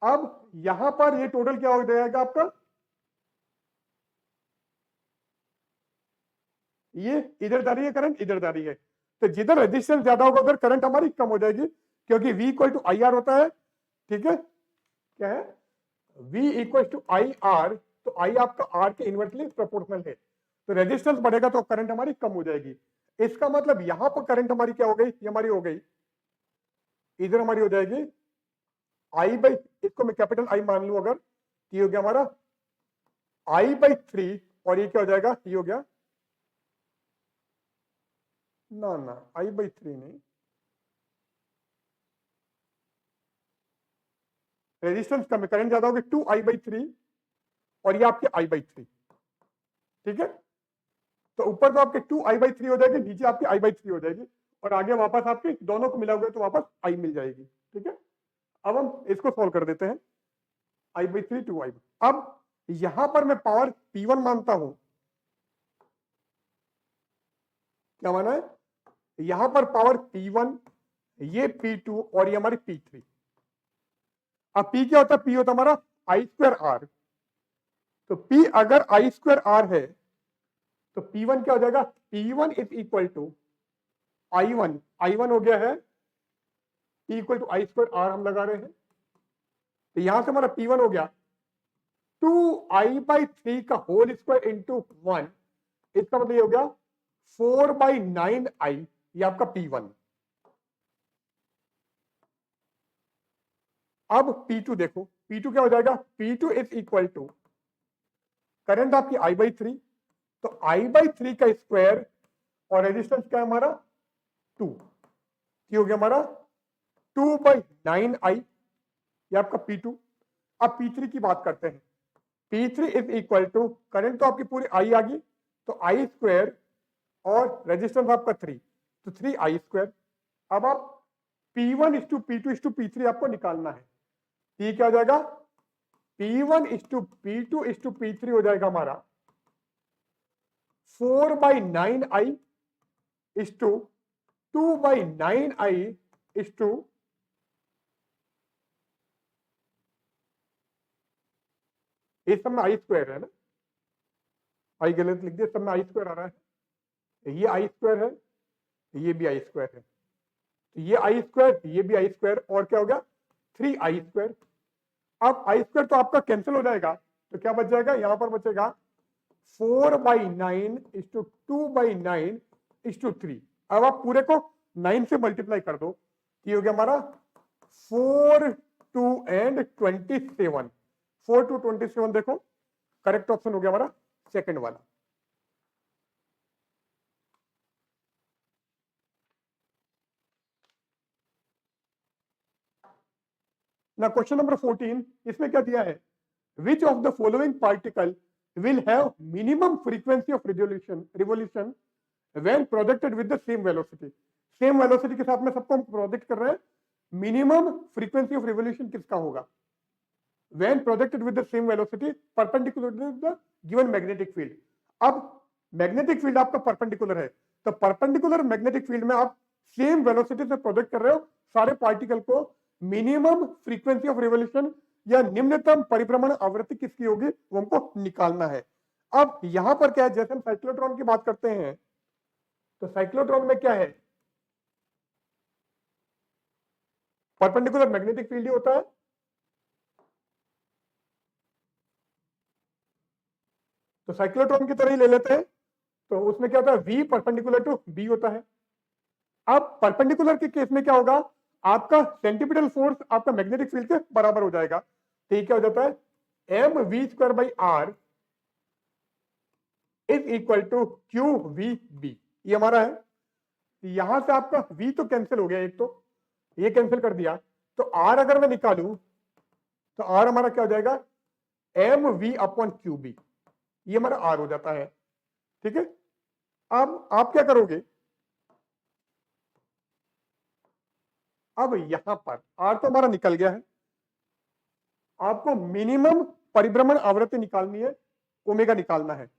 अब यहां पर ये टोटल क्या हो जाएगा आपका, ये इधर जा रही है करंट, इधर जा रही है, तो जिधर रेजिस्टेंस ज्यादा होगा उधर करंट हमारी कम हो जाएगी, क्योंकि V equal to I R होता है, ठीक है। क्या है, V equal to I R, तो आई आपका आर के इनवर्सली प्रोपोर्शनल है, तो रेजिस्टेंस बढ़ेगा तो करंट हमारी कम हो जाएगी। इसका मतलब यहां पर करंट हमारी क्या हो गई, ये हमारी हो गई, इधर हमारी हो जाएगी आई बाई, इसको मैं कैपिटल आई मान लू अगर, ये हो गया हमारा I/3, और ये क्या हो जाएगा, ये हो गया, ना ना I/3 नहीं, रेजिस्टेंस कम है, करंट ज्यादा होगी, 2I/3, और ये आपके I/3, ठीक है। तो ऊपर तो आपके 2I/3 हो जाएगी, नीचे आपकी I/3 हो जाएगी, और आगे वापस आपके दोनों को मिलाओगे तो वापस I मिल जाएगी, ठीक है। अब हम इसको सॉल्व कर देते हैं, I/3 2I। अब यहां पर मैं पावर P1 मानता हूं, क्या माना है, यहां पर पावर P1, ये P2 और ये हमारी P3। अब P क्या होता है, P होता है हमारा I²R, तो P अगर I²R है तो P1 क्या हो जाएगा, P1 is equal to I1, I1 हो गया है P इक्वल टू I²R हम लगा रहे हैं, तो यहां से हमारा P1 हो गया 2I/3 का होल स्क्वायर इंटू 1, इसका मतलब ये हो गया 4/9I, ये आपका P1। अब P2 देखो, P2 क्या हो जाएगा, P2 is equal to current आपकी I/3, तो I/3 का स्क्वायर और रेजिस्टेंस क्या है हमारा 2, ये हो गया हमारा 2/9I, ये आपका P2। अब P3 की बात करते हैं, P3 is equal to, current तो आपकी पूरी I आ गई, तो I² और रेजिस्टेंस आपका 3, तो 3I²। अब आप P1 is to P2 is to P3 आपको निकालना है, ये क्या हो जाएगा, P1 is to P2 is to P3 हो जाएगा हमारा 4/9I is to 2/9I is to, ये सब में I² है ना, आई गलत लिख दिया, सब में I² आ रहा है, ये I² है, ये भी I² है, तो ये I², ये भी I², और क्या हो गया 3I²। अब I² तो आपका कैंसिल हो जाएगा, तो क्या बच जाएगा, यहां पर बचेगा 4/9 इज टू 2/9 इज टू 3। अब आप पूरे को 9 से मल्टीप्लाई कर दो, ये हो गया हमारा 4 2 एंड 27, 4 2 27, देखो करेक्ट ऑप्शन हो गया हमारा सेकंड वाला। ना क्वेश्चन नंबर 14, इसमें क्या दिया है, विच of the following particle will have minimum frequency of revolution when projected with the same velocity. Same velocity के साथ में सबको हम प्रोजेक्ट कर रहे हैं, मिनिमम फ्रीक्वेंसी ऑफ रिवोल्यूशन किसका होगा? when projected with the same velocity perpendicular to the given magnetic field. अब मैग्नेटिक फील्ड आपका परपेंडिकुलर है, तो परपेंडिकुलर मैग्नेटिक फील्ड में आप सेम वेलोसिटी से प्रोजेक्ट कर रहे हो सारे पार्टिकल को, मिनिमम फ्रीक्वेंसी ऑफ रिवोल्यूशन या निम्नतम परिभ्रमण आवृत्ति किसकी होगी वो हमको निकालना है। अब यहां पर क्या है, जैसे हम साइक्लोट्रॉन की बात करते हैं तो साइक्लोट्रॉन में क्या है, परपेंडिकुलर मैग्नेटिक फील्ड ही होता है, तो साइक्लोट्रॉन की तरह ही ले लेते हैं, तो उसमें क्या होता है, v परपेंडिकुलर टू b होता है। अब परपेंडिकुलर के केस में क्या होगा, आपका सेंटीपिटल फोर्स आपका मैग्नेटिक फील्ड के बराबर हो जाएगा, तो ये क्या हो जाता है, mv²/r is equal to qvb, ये हमारा है। यहां से आपका v तो कैंसिल हो गया, एक तो ये कैंसिल कर दिया, तो r अगर मैं निकालूं तो r हमारा क्या हो जाएगा, mv/qb, ये हमारा r हो जाता है। ठीक है, अब आप क्या करोगे, अब यहां पर r तो हमारा निकल गया है, आपको मिनिमम परिभ्रमण आवृत्ति निकालनी है, ओमेगा निकालना है।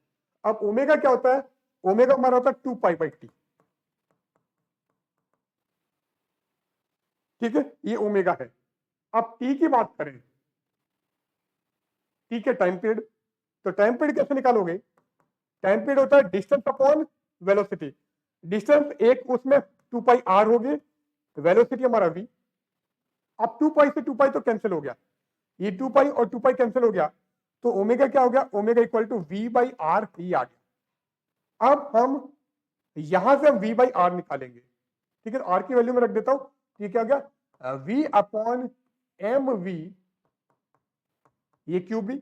अब ओमेगा क्या होता है, ओमेगा हमारा होता है 2π/t। ठीक है, ये ओमेगा है। अब t की बात करें, t के टाइम पीरियड, तो टाइम पीरियड कैसे निकालोगे, टाइम पीरियड होता है डिस्टेंस अपॉन वेलोसिटी, डिस्टेंस एक उसमें 2πr होगी, वेलोसिटी हमारा v। अब 2π से 2π तो कैंसिल हो गया, ये 2π और 2π कैंसिल हो गया, तो ओमेगा क्या हो गया, ओमेगा इक्वल टू v/r ही आ गया। अब हम यहां से हम v/r निकालेंगे। ठीक है, r की वैल्यू में रख देता हूं, ये क्या हो गया, v/mv, ये qb,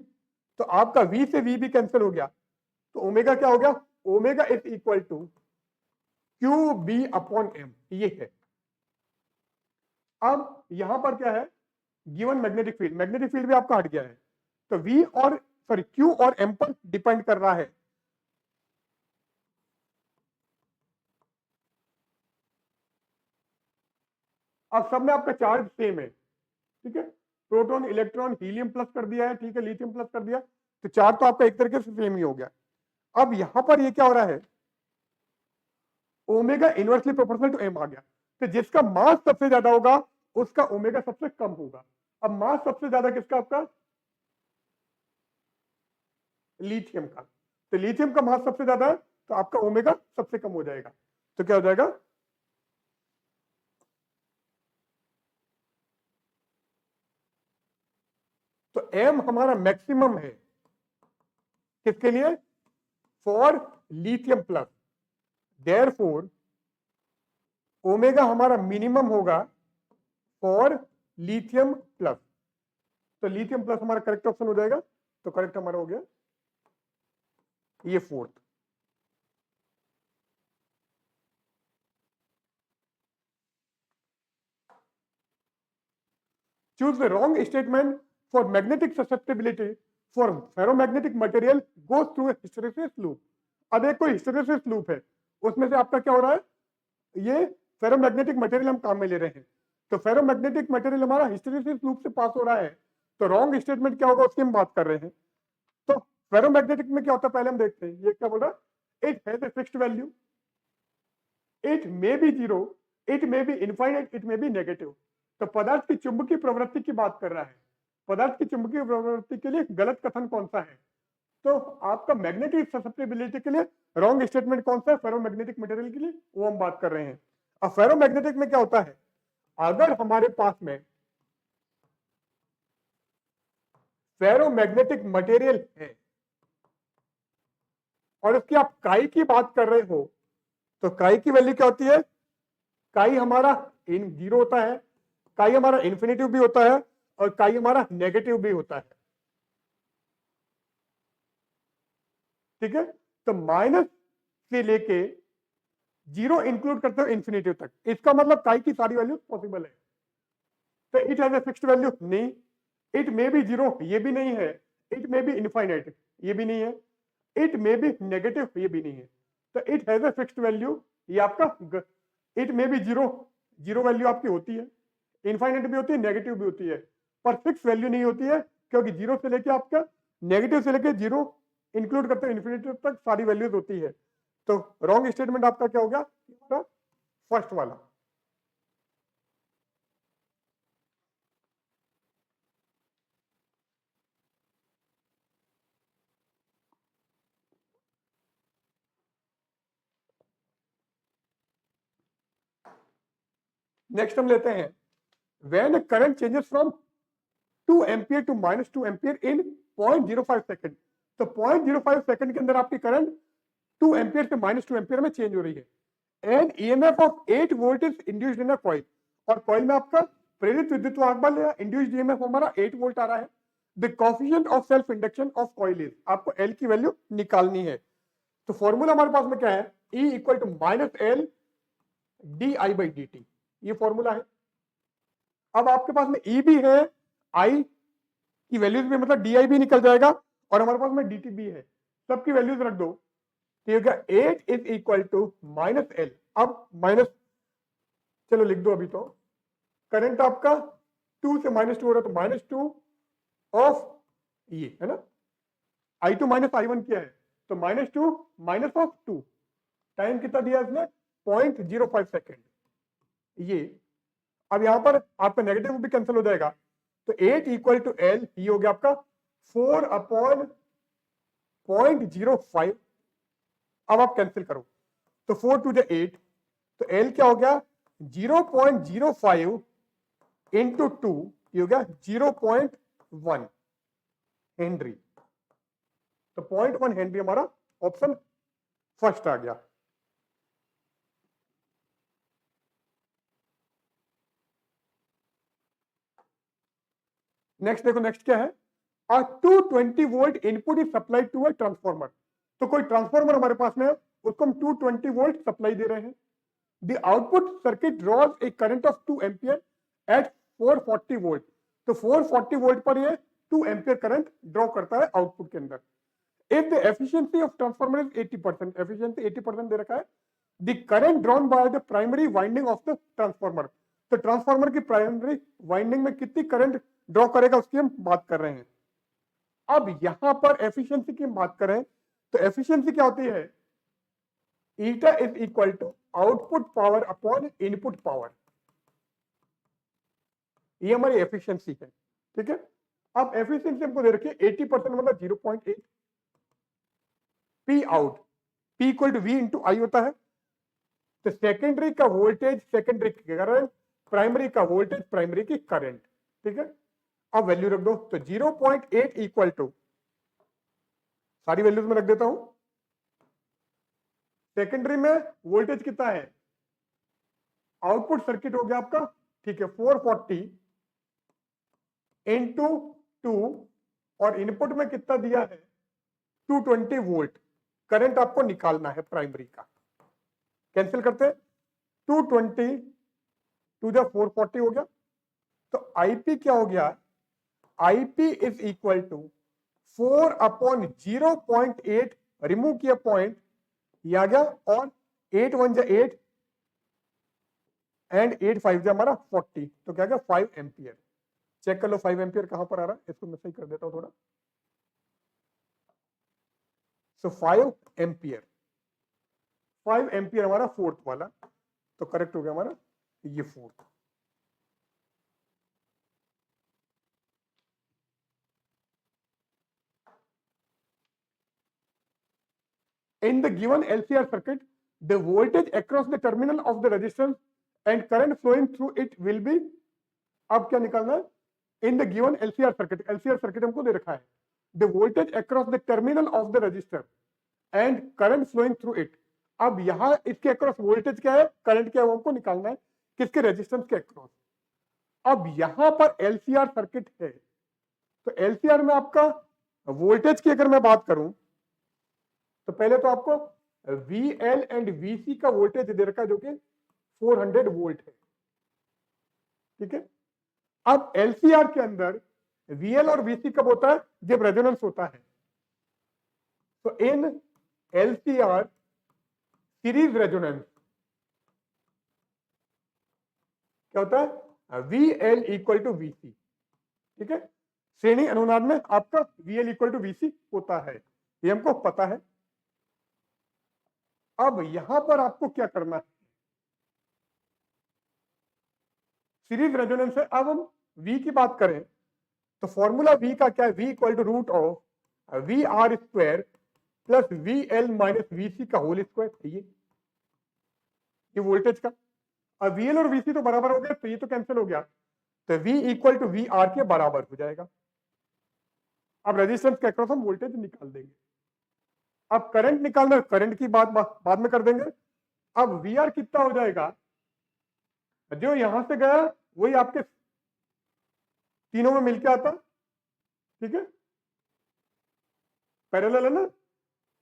तो आपका v से v भी कैंसिल हो गया, तो ओमेगा क्या हो गया, omega is equal to qb/m, ये है। अब यहां पर क्या है, गिवन मैग्नेटिक फील्ड भी आपका हट गया है, तो v और q और m पर डिपेंड कर रहा है। अब सब में आपका चार्ज सेम है। ठीक है, प्रोटॉन इलेक्ट्रॉन हीलियम प्लस कर दिया है, ठीक है, लिथियम प्लस कर दिया, तो चार्ज तो आपका एक तरीके से सेम ही हो गया। अब यहां पर ये क्या हो रहा है, omega inversely proportional to m आ गया, तो जिसका मास सबसे ज्यादा होगा उसका ओमेगा सबसे कम होगा। अब मास सबसे ज्यादा किसका, आपका लिथियम का, तो लिथियम का मास सबसे ज्यादा है, तो आपका ओमेगा सबसे कम हो जाएगा, तो क्या हो जाएगा, तो m हमारा मैक्सिमम है किसके लिए, for lithium plus, therefore omega हमारा मिनिमम होगा फॉर लिथियम प्लस, तो लिथियम प्लस हमारा करेक्ट ऑप्शन हो जाएगा, तो करेक्ट हमारा हो गया ये fourth. Choose the wrong statement for magnetic susceptibility for ferromagnetic material goes through a hysteresis loop। अब एक कोई hysteresis loop है, उसमें से आपका क्या हो रहा है, ये फेरोमैग्नेटिक मटेरियल हम काम में ले रहे हैं, तो फेरोमैग्नेटिक मटेरियल हमारा हिस्टेरेसिस लूप से पास हो रहा है, तो रॉन्ग स्टेटमेंट क्या होगा उसकी हम बात कर रहे हैं। तो फेरोमैग्नेटिक में क्या होता है पहले हम देखते हैं, ये क्या बोल रहा है, it has a fixed value, it may be zero, it may be infinite, it may be negative. तो पदार्थ की चुंबकीय प्रवृत्ति की बात कर रहा है, पदार्थ की चुंबकीय प्रवृत्ति के लिए गलत कथन कौन सा है, तो आपका मैग्नेटिक ससेप्टिबिलिटी के लिए रॉन्ग स्टेटमेंट कौन सा है, फेरोमैग्नेटिक मटेरियल के लिए, वो हम बात कर रहे हैं। अब फेरोमैग्नेटिक में क्या होता है, अगर हमारे पास में फेरोमैग्नेटिक मटेरियल है और उसकी आप काई की बात कर रहे हो, तो काई की वैल्यू क्या होती है, काई हमारा इन जीरो होता है, काई हमारा इन्फिनिटिव भी होता है और काई हमारा नेगेटिव भी होता है। ठीक है, तो माइनस से लेके जीरो इंक्लूड करते हो इन्फिनिटिव तक, इसका मतलब काई की सारी वैल्यू पॉसिबल है। तो it has a fixed value नहीं, इट मे बी जीरो, ये भी नहीं है, इट मे बी इनफाइनाइट, ये भी नहीं है, इट मे बी नेगेटिव, ये भी नहीं है, तो it has a fixed value, ये आपका it may be zero, zero value आपकी होती है, इनफाइनाइट भी होती है, नेगेटिव भी होती है, पर फिक्स वैल्यू नहीं होती है, क्योंकि जीरो से लेके आपका नेगेटिव से लेके जीरो इंक्लूड करते हैं इन्फिनिटी तक सारी वैल्यूज होती है। तो रॉन्ग स्टेटमेंट आपका क्या हो गया, फर्स्ट वाला। नेक्स्ट हम लेते हैं when current changes from 2 ampere to -2 ampere in 0.05 second. तो 0.05 सेकंड के अंदर आपकी करंट 2 एम्पियर से -2 एम्पियर में चेंज हो रही है, and EMF of 8 volt is induced in a coil, और कॉइल में आपका प्रेरित विद्युत वाहक बल या इंड्यूस्ड ईएमएफ हमारा 8 वोल्ट आ रहा है। The coefficient of self induction of coil is, आपको एल की वैल्यू निकालनी है। तो फॉर्मूला हमारे पास में क्या है, E equal to -L di/dt, ये फॉर्मूला है। अब आपके पास में E भी है, I की वैल्यूज भी, मतलब di भी निकल जाएगा, और हमारे पास में dt भी है, सबकी वैल्यूज रख दो, तो ये 8 इज इक्वल टू -L। अब माइनस, चलो लिख दो अभी, तो करंट आपका 2 से -2 हो रहा है, तो -2 ऑफ ये है ना, I2 माइनस I1 क्या है, तो -2 माइनस ऑफ 2, टाइम कितना दिया इसने, 0.05 सेकेंड ये। अब यहां पर आपका नेगेटिव भी कैंसिल हो जाएगा, तो 8 इक्वल टू L, ये हो गया आपका 4/0.05। अब आप कैंसिल करो, तो 4 टू द 8, तो L क्या हो गया 0.05 इंटू 2, ये हो गया 0.1 हेनरी। तो 0.1 हेनरी हमारा ऑप्शन फर्स्ट आ गया। नेक्स्ट देखो, नेक्स्ट क्या है, a 220 volt input is supplied to a transformer. तो कोई ट्रांसफार्मर हमारे पास में है, उसको हम 220 वोल्ट सप्लाई दे रहे हैं। The output circuit draws a current of 2 ampere at 440 volt. तो 440 वोल्ट पर ये 2 एम्पियर करंट ड्रॉ करता है आउटपुट के अंदर। If the efficiency of transformer is 80%, efficiency 80% दे रखा है, the current drawn by the primary winding of the transformer. तो ट्रांसफार्मर की प्राइमरी वाइंडिंग में कितनी करंट ड्रॉ करेगा उसकी हम बात कर रहे हैं। अब यहां पर एफिशिएंसी की बात करें, तो एफिशिएंसी क्या होती है, eta is equal to output power upon input power, ये हमारी एफिशिएंसी है, ठीक है। अब एफिशिएंसी हमको दे रखी है 80%, मतलब 0.8 P out, P equal to V into I होता है। तो सेकेंडरी का वोल्टेज सेकेंडरी की करंट, प्राइमरी का वोल्टेज प्राइमरी की करंट, ठीक है। अब वैल्यू रख दो, तो 0.8 इक्वल टू, सारी वैल्यूज में रख देता हूं, सेकेंडरी में वोल्टेज कितना है, आउटपुट सर्किट हो गया आपका, ठीक है, 440 इंटू 2, और इनपुट में कितना दिया है 220 वोल्ट, करंट आपको निकालना है प्राइमरी का। कैंसिल करते हैं, 220 टू द 440 हो गया, तो आईपी क्या हो गया, IP is equal to 4/0.8, remove किया पॉइंट, ये आ गया, और 8 1 जा 8 एंड 8 5 जा हमारा 40, तो क्या गया 5 एम्पियर। चेक कर लो 5 एम्पियर कहां पर आ रहा है, इसको मैं सही कर देता हूं थोड़ा। सो 5 एम्पियर, 5 एम्पियर हमारा फोर्थ वाला, तो करेक्ट हो गया हमारा ये fourth. In the given LCR circuit, the voltage across the terminal of the resistance and current flowing through it will be, अब क्या निकालना है, in the given LCR circuit, LCR circuit हमको दे रखा है, the voltage across the terminal of the resistor and current flowing through it। अब यहां इसके अक्रॉस वोल्टेज क्या है, करंट क्या है, वो हमको निकालना है, किसके रेजिस्टेंस के अक्रॉस। अब यहां पर LCR सर्किट है, तो LCR में आपका वोल्टेज की अगर मैं बात करूं, तो पहले तो आपको VL एंड VC का वोल्टेज दे रखा है, जो कि 400 वोल्ट है, ठीक है। अब LCR के अंदर VL और VC कब होता है, जब रेजोनेंस होता है, तो इन LCR सीरीज रेजोनेंस क्या होता है, VL इक्वल टू VC। ठीक है, श्रेणी अनुनाद में आपका VL इक्वल टू VC होता है, ये हमको पता है। अब यहां पर आपको क्या करना है, सीरीज रेजोनेंस है। अब हम V की बात करें तो फॉर्मूला V का क्या है, V equal to root of VR square plus VL minus VC का होल स्क्वायर। ये वोल्टेज का, अब VL और VC तो बराबर हो गया, तो ये तो कैंसिल हो गया, तो V इक्वल टू VR के बराबर हो जाएगा। अब रेजिस्टेंस के अक्रॉस हम वोल्टेज निकाल देंगे। अब करंट निकालना, करंट की बात बाद में कर देंगे। अब VR कितना हो जाएगा, जो यहां से गया वही आपके तीनों में मिलके आता। ठीक है, पैरेलल है ना,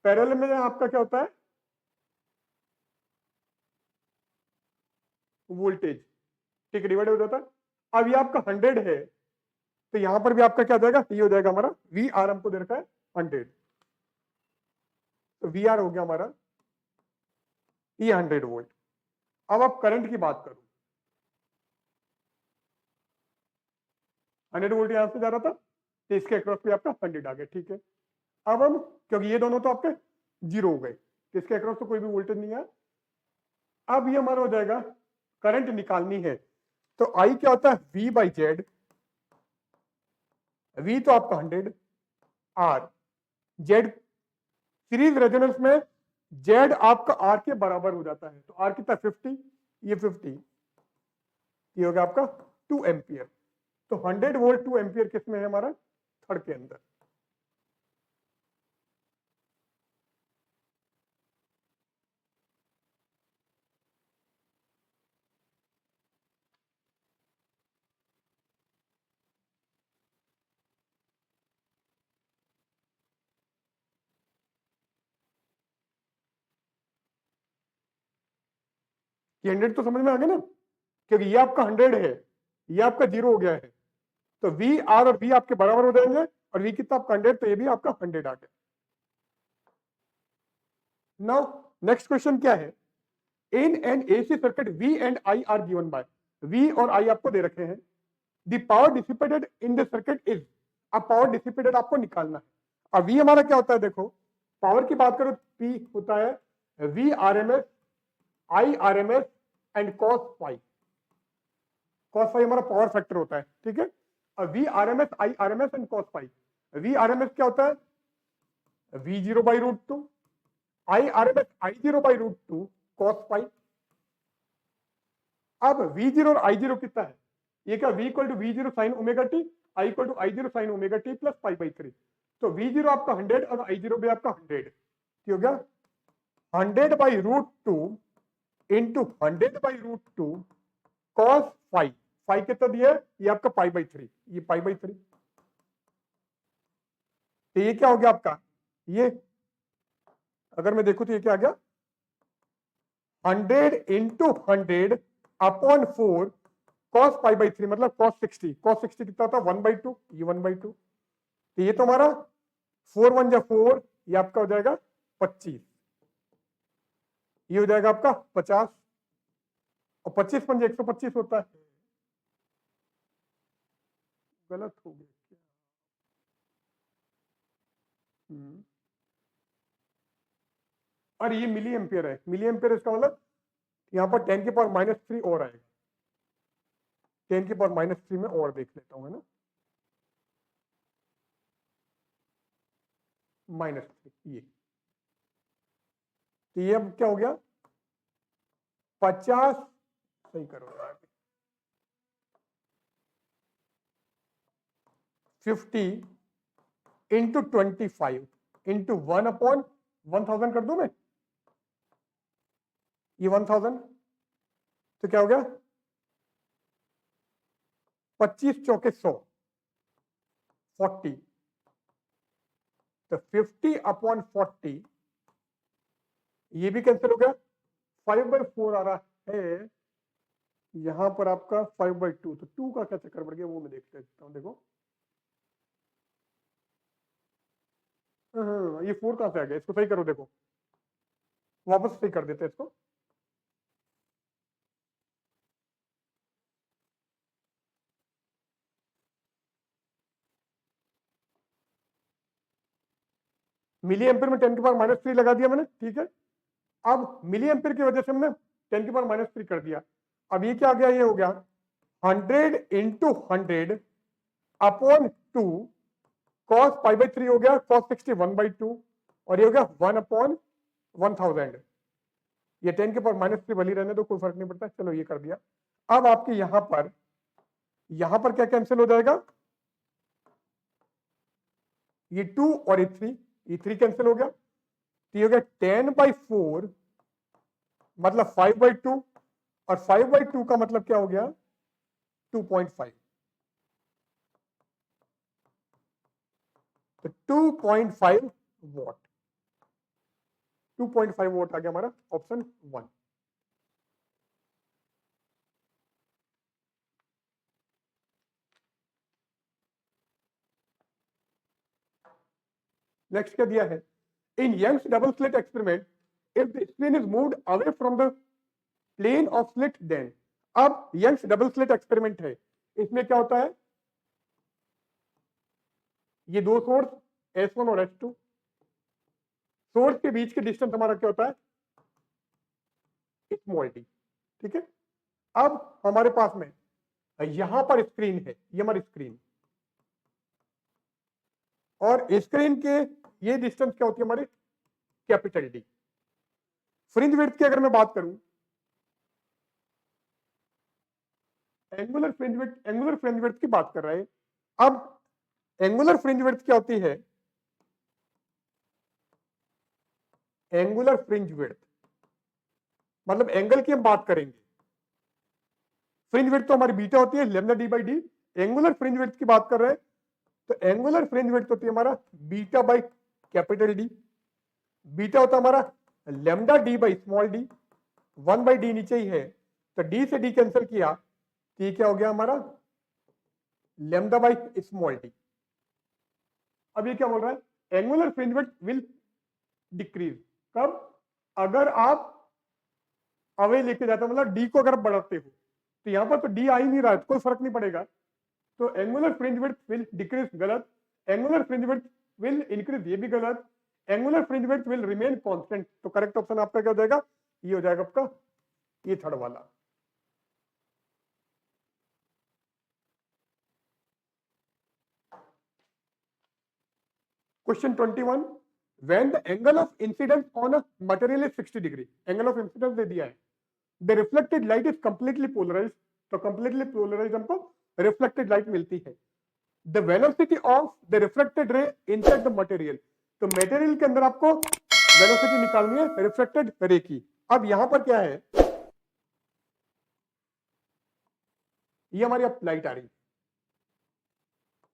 पैरेलल में आपका क्या होता है, वोल्टेज। ठीक है, डिवाइड हो जाता है। अब ये आपका 100 है, तो यहां पर भी आपका क्या हो जाएगा, ये हो जाएगा हमारा VR हमको दे रखा है 100, तो VR हो गया हमारा ये 100 वोल्ट। अब आप करंट की बात करो, 100 वोल्ट यहां से जा रहा था, तो इसके अक्रॉस भी आपका 100 आ गया। ठीक है, अब हम, क्योंकि ये दोनों तो आपके जीरो हो गए, तो इसके अक्रॉस तो कोई भी वोल्टेज नहीं है। अब ये हमारा हो जाएगा, करंट निकालनी है, तो आई क्या होता है, V बाई जेड। V तो आपका 100, R जेड, सीरीज रेजोनेंस में जेड आपका R के बराबर हो जाता है, तो R कितना 50, ये 50, ये हो गया आपका 2 एम्पियर। तो 100 वोल्ट 2 एम्पियर किस में है, हमारा थर्ड के अंदर। ये 100 तो समझ में आ गया ना, क्योंकि ये आपका 100 है, ये आपका जीरो हो गया है, तो V R और V आपके बराबर हो जाएंगे, और V कितना आपका 100, तो ये भी आपका 100 आ गया। नाउ नेक्स्ट क्वेश्चन क्या है, in an AC circuit V and I are given by, V और I आपको दे रखे हैं, the power dissipated in the circuit is. अब पावर डिसिपेटेड आपको निकालना है। अब V हमारा क्या होता है, देखो पावर की बात करो, P होता है V RMS I RMS and cos phi। cos phi हमारा पावर फैक्टर होता है। ठीक है, अब V RMS I RMS and cos phi, V RMS क्या होता है, V0 by root two, I RMS I0 by root two cos phi। अब V0 और I0 कितना है, ये क्या, V equal to V0 sine omega t, I equal to I0 sine omega t plus pi by 3। तो V0 आपका 100 और I0 भी आपका 100, हो गया 100 by root two into 100 by root two cos five. Five कितना दिया है, ये आपका पाई बाई 3, ये पाई बाई 3। तो ये क्या हो गया आपका, ये अगर मैं देखूं तो ये क्या आ गया, 100 into 100 upon 4 cos pi by 3, मतलब कॉस 60। कॉस 60 कितना था, 1/2, ये 1/2। तो ये तो हमारा 4 1 जा 4, ये आपका हो जाएगा 25, ये हो जाएगा आपका 50, और 25 पंजे 125 होता है। गलत हो गया क्या, और ये मिली एम्पियर है, मिली एम्पियर, इसका मतलब यहाँ पर 10 की पावर -3 और आएगा, 10 की पावर -3 में और देख लेता हूँ, है ना, -3 ये। तो ये अब क्या हो गया, 50, सही करो यार, 50 इंटू 25 इंटू 1/1000 कर दूं मैं, ये 1000, तो क्या हो गया, 25 चौके 100, 40, तो 50/40, ये भी कैंसिल हो गया, 5/4 आ रहा है, यहां पर आपका 5/2, तो 2 का क्या चक्कर बढ़ गया वो मैं देख लेता हूं। देखो ये 4 कहां से आ गया, इसको सही करो, देखो वापस सही कर देते हैं इसको। मिली एम्पियर में 10 की पावर -3 लगा दिया मैंने, ठीक है। अब मिली एम्पियर की वजह से हमने 10 की पावर -3 कर दिया। अब ये क्या आ गया, ये हो गया 100 इंटू 100 अपॉन 2 cos π/3 हो गया cos 60 1/2 और ये हो गया 1 अपॉन 1000। ये 10 के पावर -3 भली रहने दो, कोई फर्क नहीं पड़ता, चलो ये कर दिया। अब आपके यहां पर क्या कैंसिल हो जाएगा, ये 2 और ये 3 कैंसिल हो गया, तो ये हो गया 10/4 मतलब 5/2 और 5/2 का मतलब क्या हो गया 2.5, तो 2.5 वॉट, 2.5 वोट आ गया हमारा ऑप्शन 1। नेक्स्ट क्या दिया है, in Young's double slit experiment if the screen is moved away from the plane of slit then. अब यंग्स डबल स्लिट एक्सपेरिमेंट है, इसमें क्या होता है, ये दो सोर्स S1 और S2, सोर्स के बीच के डिस्टेंस हमारा क्या होता है स्मॉल डी, ठीक है। अब हमारे पास में यहां पर स्क्रीन है, ये हमारी स्क्रीन, और स्क्रीन के ये डिस्टेंस क्या होती है हमारी कैपिटल डी। फ्रिंज विड्थ की अगर मैं बात करूं, एंगुलर फ्रिंज विड्थ की बात कर रहे हैं। अब एंगुलर फ्रिंज विड्थ क्या होती है, एंगुलर फ्रिंज विड्थ मतलब एंगल की हम बात करेंगे, फ्रिंज विड्थ तो हमारी बीटा होती है lambda D by D, angular fringe width की बात कर रहे हैं तो एंगुलर फ्रिंज विड्थ होती है हमारा beta by capital D, beta होता है हमारा lambda D by small D, 1/d नीचे ही है तो d से d कैंसिल किया तो ये क्या हो गया हमारा लैम्डा बाई स्मॉल डी। अब ये क्या बोल रहा है, angular fringe width will decrease, कब, अगर आप अवे लेके जाते हो, मतलब डी को अगर बढ़ाते हो, तो यहां पर तो डी आ ही नहीं रहा है, कोई फर्क नहीं पड़ेगा, तो angular fringe width will decrease, गलत, angular fringe width will increase, ये भी गलत, angular fringe width will remain constant, तो करेक्ट ऑप्शन आपका क्या हो जाएगा, ये हो जाएगा आपका ये थर्ड वाला। Question 21, when the angle of incidence on a material is 60 degree, angle of incidence दे दिया है, the reflected light is completely polarized, तो completely polarized हमको reflected light मिलती है, the velocity of the reflected ray inside the material, तो मटेरियल के अंदर आपको वेलोसिटी निकालनी है रिफ्लेक्टेड रे की। अब यहां पर क्या है, ये हमारी अब लाइट आ रही है,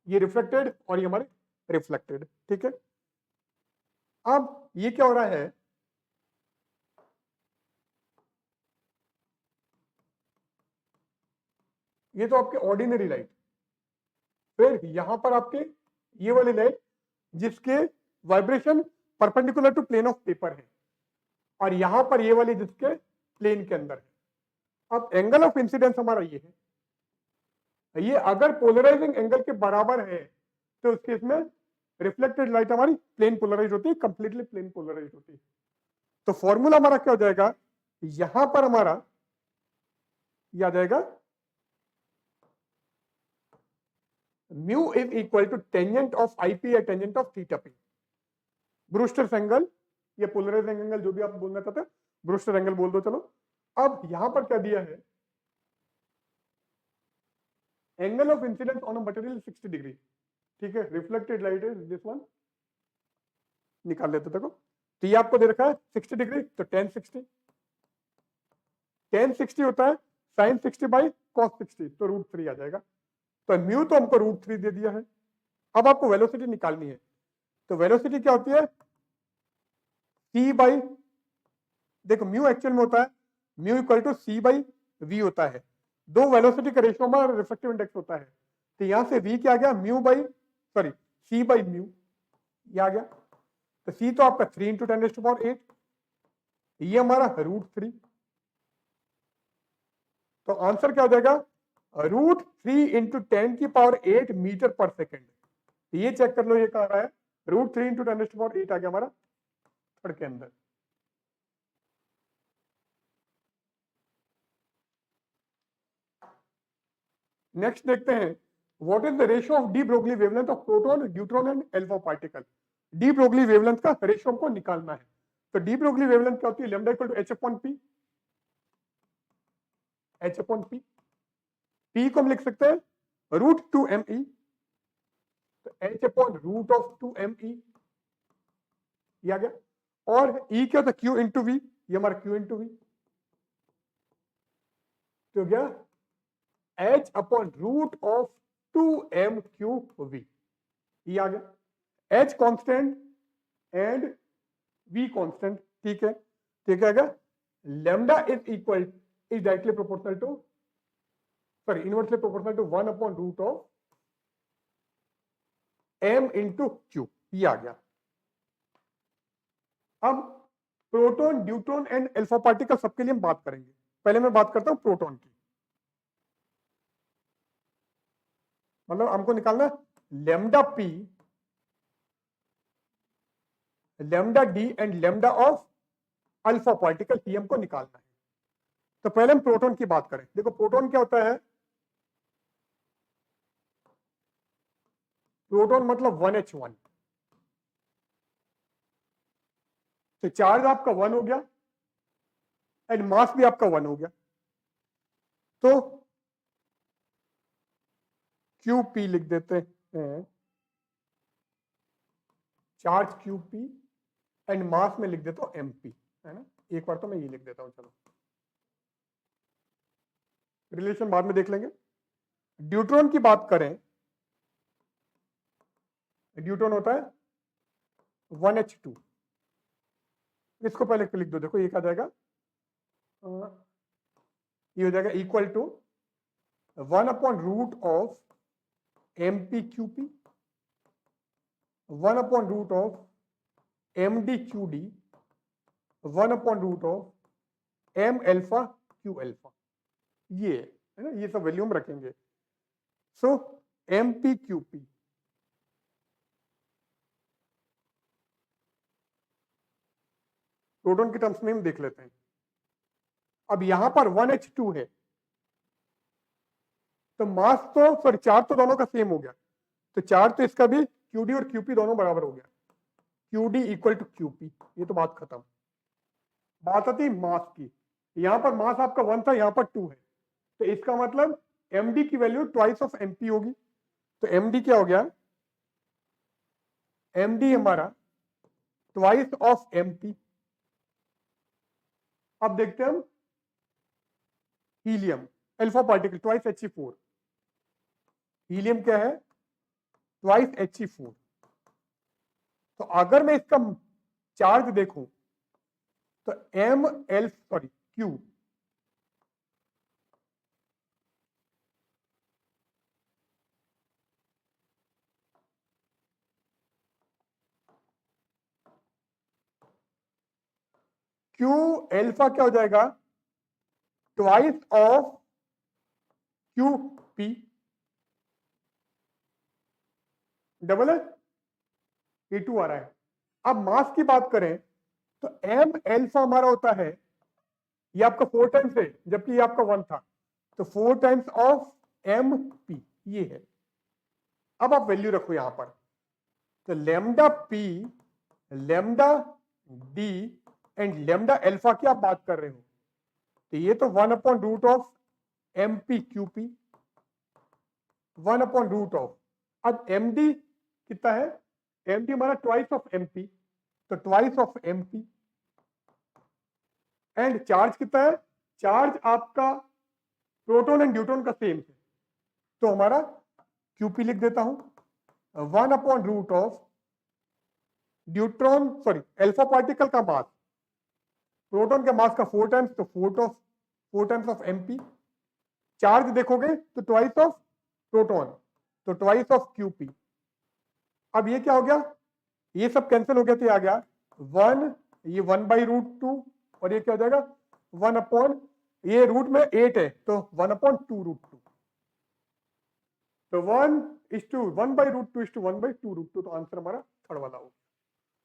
ये रिफ्लेक्टेड और ये हमारे रिफ्लेक्टेड, ठीक है। अब ये क्या हो रहा है, ये तो आपके ऑर्डिनरी लाइट, फिर यहां पर आपके ये वाली लाइट जिसके vibration perpendicular to plane of paper है, और यहां पर ये वाली जिसके प्लेन के अंदर है। अब एंगल ऑफ इंसिडेंस हमारा ये है, ये अगर पोलराइजिंग एंगल के बराबर है तो उस केस में रिफ्लेक्टेड लाइट हमारी प्लेन पोलराइज होती है, कंप्लीटली प्लेन पोलराइज होती है। तो फॉर्मूला हमारा क्या हो जाएगा, यहां पर हमारा यह आ जाएगा mu is equal to tangent of I P या tangent of theta P, Brewster's angle या पोलराइजिंग एंगल जो भी आप बोलना चाहते हैं, ब्रूस्टर एंगल बोल दो चलो। अब यहां पर क्या दिया है, angle of incidence on a material 60 degree, ठीक है, reflected light is this one, निकाल लेते देखो, तो ये आपको दे रखा है 60 डिग्री, तो tan 60 होता है sin 60 बाई cos 60, तो √3 आ जाएगा, तो म्यू तो हमको √3 दे दिया है। अब आपको वेलोसिटी निकालनी है, तो वेलोसिटी क्या होती है c बाई, देखो म्यू एक्चुअल में होता है mu equal to c by v होता है, दो वेलोसिटी का रेशियो हमारा रिफ्रैक्टिव इंडेक्स होता है, तो यहां से v क्या आ गया mu by c by mu, ये आ गया, तो सी तो आपका 3 इंटू 10⁸, ये हमारा √3। तो आंसर क्या हो जाएगा, √3 इंटू 10⁸ मीटर पर सेकेंड। ये चेक कर लो, ये कह रहा है √3 इंटू 10⁸ आ गया हमारा थर्ड के अंदर। नेक्स्ट देखते हैं, what is the ratio of de Broglie wavelength of proton, neutron and alpha particle. De Broglie wavelength का रेशियो हमको निकालना है। तो डी ब्रोगली वेवलेंथ क्या होती है, lambda equal to h/p। h/p, p को हम लिख सकते हैं √2me, तो h/√2me ये आ गया। और e क्या होता है, q इंटू वी, ये हमारा q इंटू वी, तो क्या h/√2m3v, ये आ गया। h constant and v constant, ठीक है। ठीक है, lambda is directly proportional to, sorry inversely proportional to 1/√m into q, ये आ गया। अब proton, neutron and alpha particle सबके लिए हम बात करेंगे। पहले मैं बात करता हूं प्रोटॉन की, मतलब हमको निकालना lambda p, lambda d and lambda of alpha particle, ही हमको निकालना है। तो पहले हम प्रोटॉन की बात करें। देखो प्रोटॉन क्या होता है, प्रोटॉन मतलब 1h1, तो चार्ज आपका 1 हो गया एंड मास भी आपका 1 हो गया, तो QP लिख देते हैं, चार्ज QP एंड मास में लिख देता हूं MP, है ना। एक बार तो मैं ये लिख देता हूं, चलो रिलेशन बाद में देख लेंगे। न्यूट्रॉन की बात करें, न्यूट्रॉन होता है 1h2, इसको पहले लिख दो। देखो ये क्या जाएगा, ये हो जाएगा equal to 1/√MP/QP, 1/√MD/QD, 1/√M∝Q∝, ये है ना, ये सब वैल्यू हम रखेंगे। सो MP/QP, प्रोटॉन के टर्म्स में हम देख लेते हैं। अब यहां पर 1h2 है, तो मास तो सॉरी चार्ज तो दोनों का सेम हो गया, तो चार्ज तो इसका भी QD और QP दोनों बराबर हो गया, QD इक्वल टू QP, ये तो बात खत्म। बात आती मास की, यहां पर मास आपका 1 था, यहां पर 2 है, तो इसका मतलब MD की वैल्यू ट्वाइस ऑफ MP होगी। तो MD क्या हो गया, MD हमारा ट्वाइस ऑफ MP। अब देखते हैं हम helium, alpha particle twice He4, helium क्या है, ट्वाइस He4। तो अगर मैं इसका चार्ज देखूं तो Q, Q∝ क्या हो जाएगा, ट्वाइस ऑफ QP, डबल है, ये 2 आ रहा है। अब मास की बात करें तो M∝ हमारा होता है, ये आपका 4 टाइम्स है, जबकि ये आपका 1 था, तो 4 टाइम्स ऑफ MP ये है। अब आप वैल्यू रखो यहां पर, तो lambda P, lambda D and lambda alpha की आप बात कर रहे हो, तो ये तो 1/√MP/QP, 1/√, अब MD कितना है, MD हमारा ट्वाइस ऑफ MP, तो twice of MP, and charge कितना है, चार्ज आपका प्रोटॉन एंड न्यूट्रॉन का सेम है, तो हमारा QP लिख देता हूं 1/√, न्यूट्रॉन सॉरी अल्फा पार्टिकल का मास प्रोटॉन के मास का 4 टाइम्स, तो 4 टाइम्स ऑफ MP, चार्ज देखोगे तो ट्वाइस ऑफ प्रोटॉन, तो ट्वाइस ऑफ QP। अब ये क्या हो गया, ये सब कैंसिल हो गया तो आ गया 1, ये 1/√2 और ये क्या हो जाएगा 1 अपॉन, ये रूट में 8 है तो 1/2√2, तो 1:1/√2 1/2√2, तो आंसर हमारा थर्ड वाला होगा।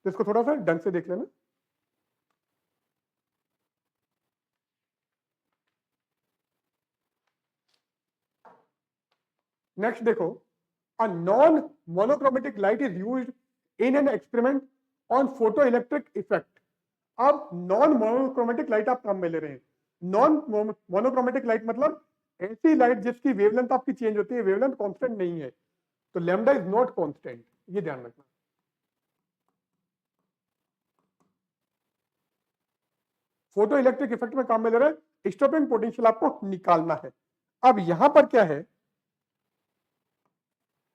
तो इसको थोड़ा सा ढंग से देख लेना। नेक्स्ट देखो, a non monochromatic light is used in an experiment on photo electric effect. अब नॉन मोनोक्रोमेटिक लाइट आप काम में ले रहे हैं। नॉन मोनोक्रोमेटिक लाइट मतलब ऐसी लाइट जिसकी वेवलेंथ आपकी चेंज होती है, वेवलेंथ कांस्टेंट नहीं है, तो लैम्डा इज नॉट कांस्टेंट, ये ध्यान रखना। फोटो इलेक्ट्रिक इफेक्ट में काम में ले रहे हैं, स्टॉपिंग पोटेंशियल आपको निकालना है। अब यहां पर क्या है,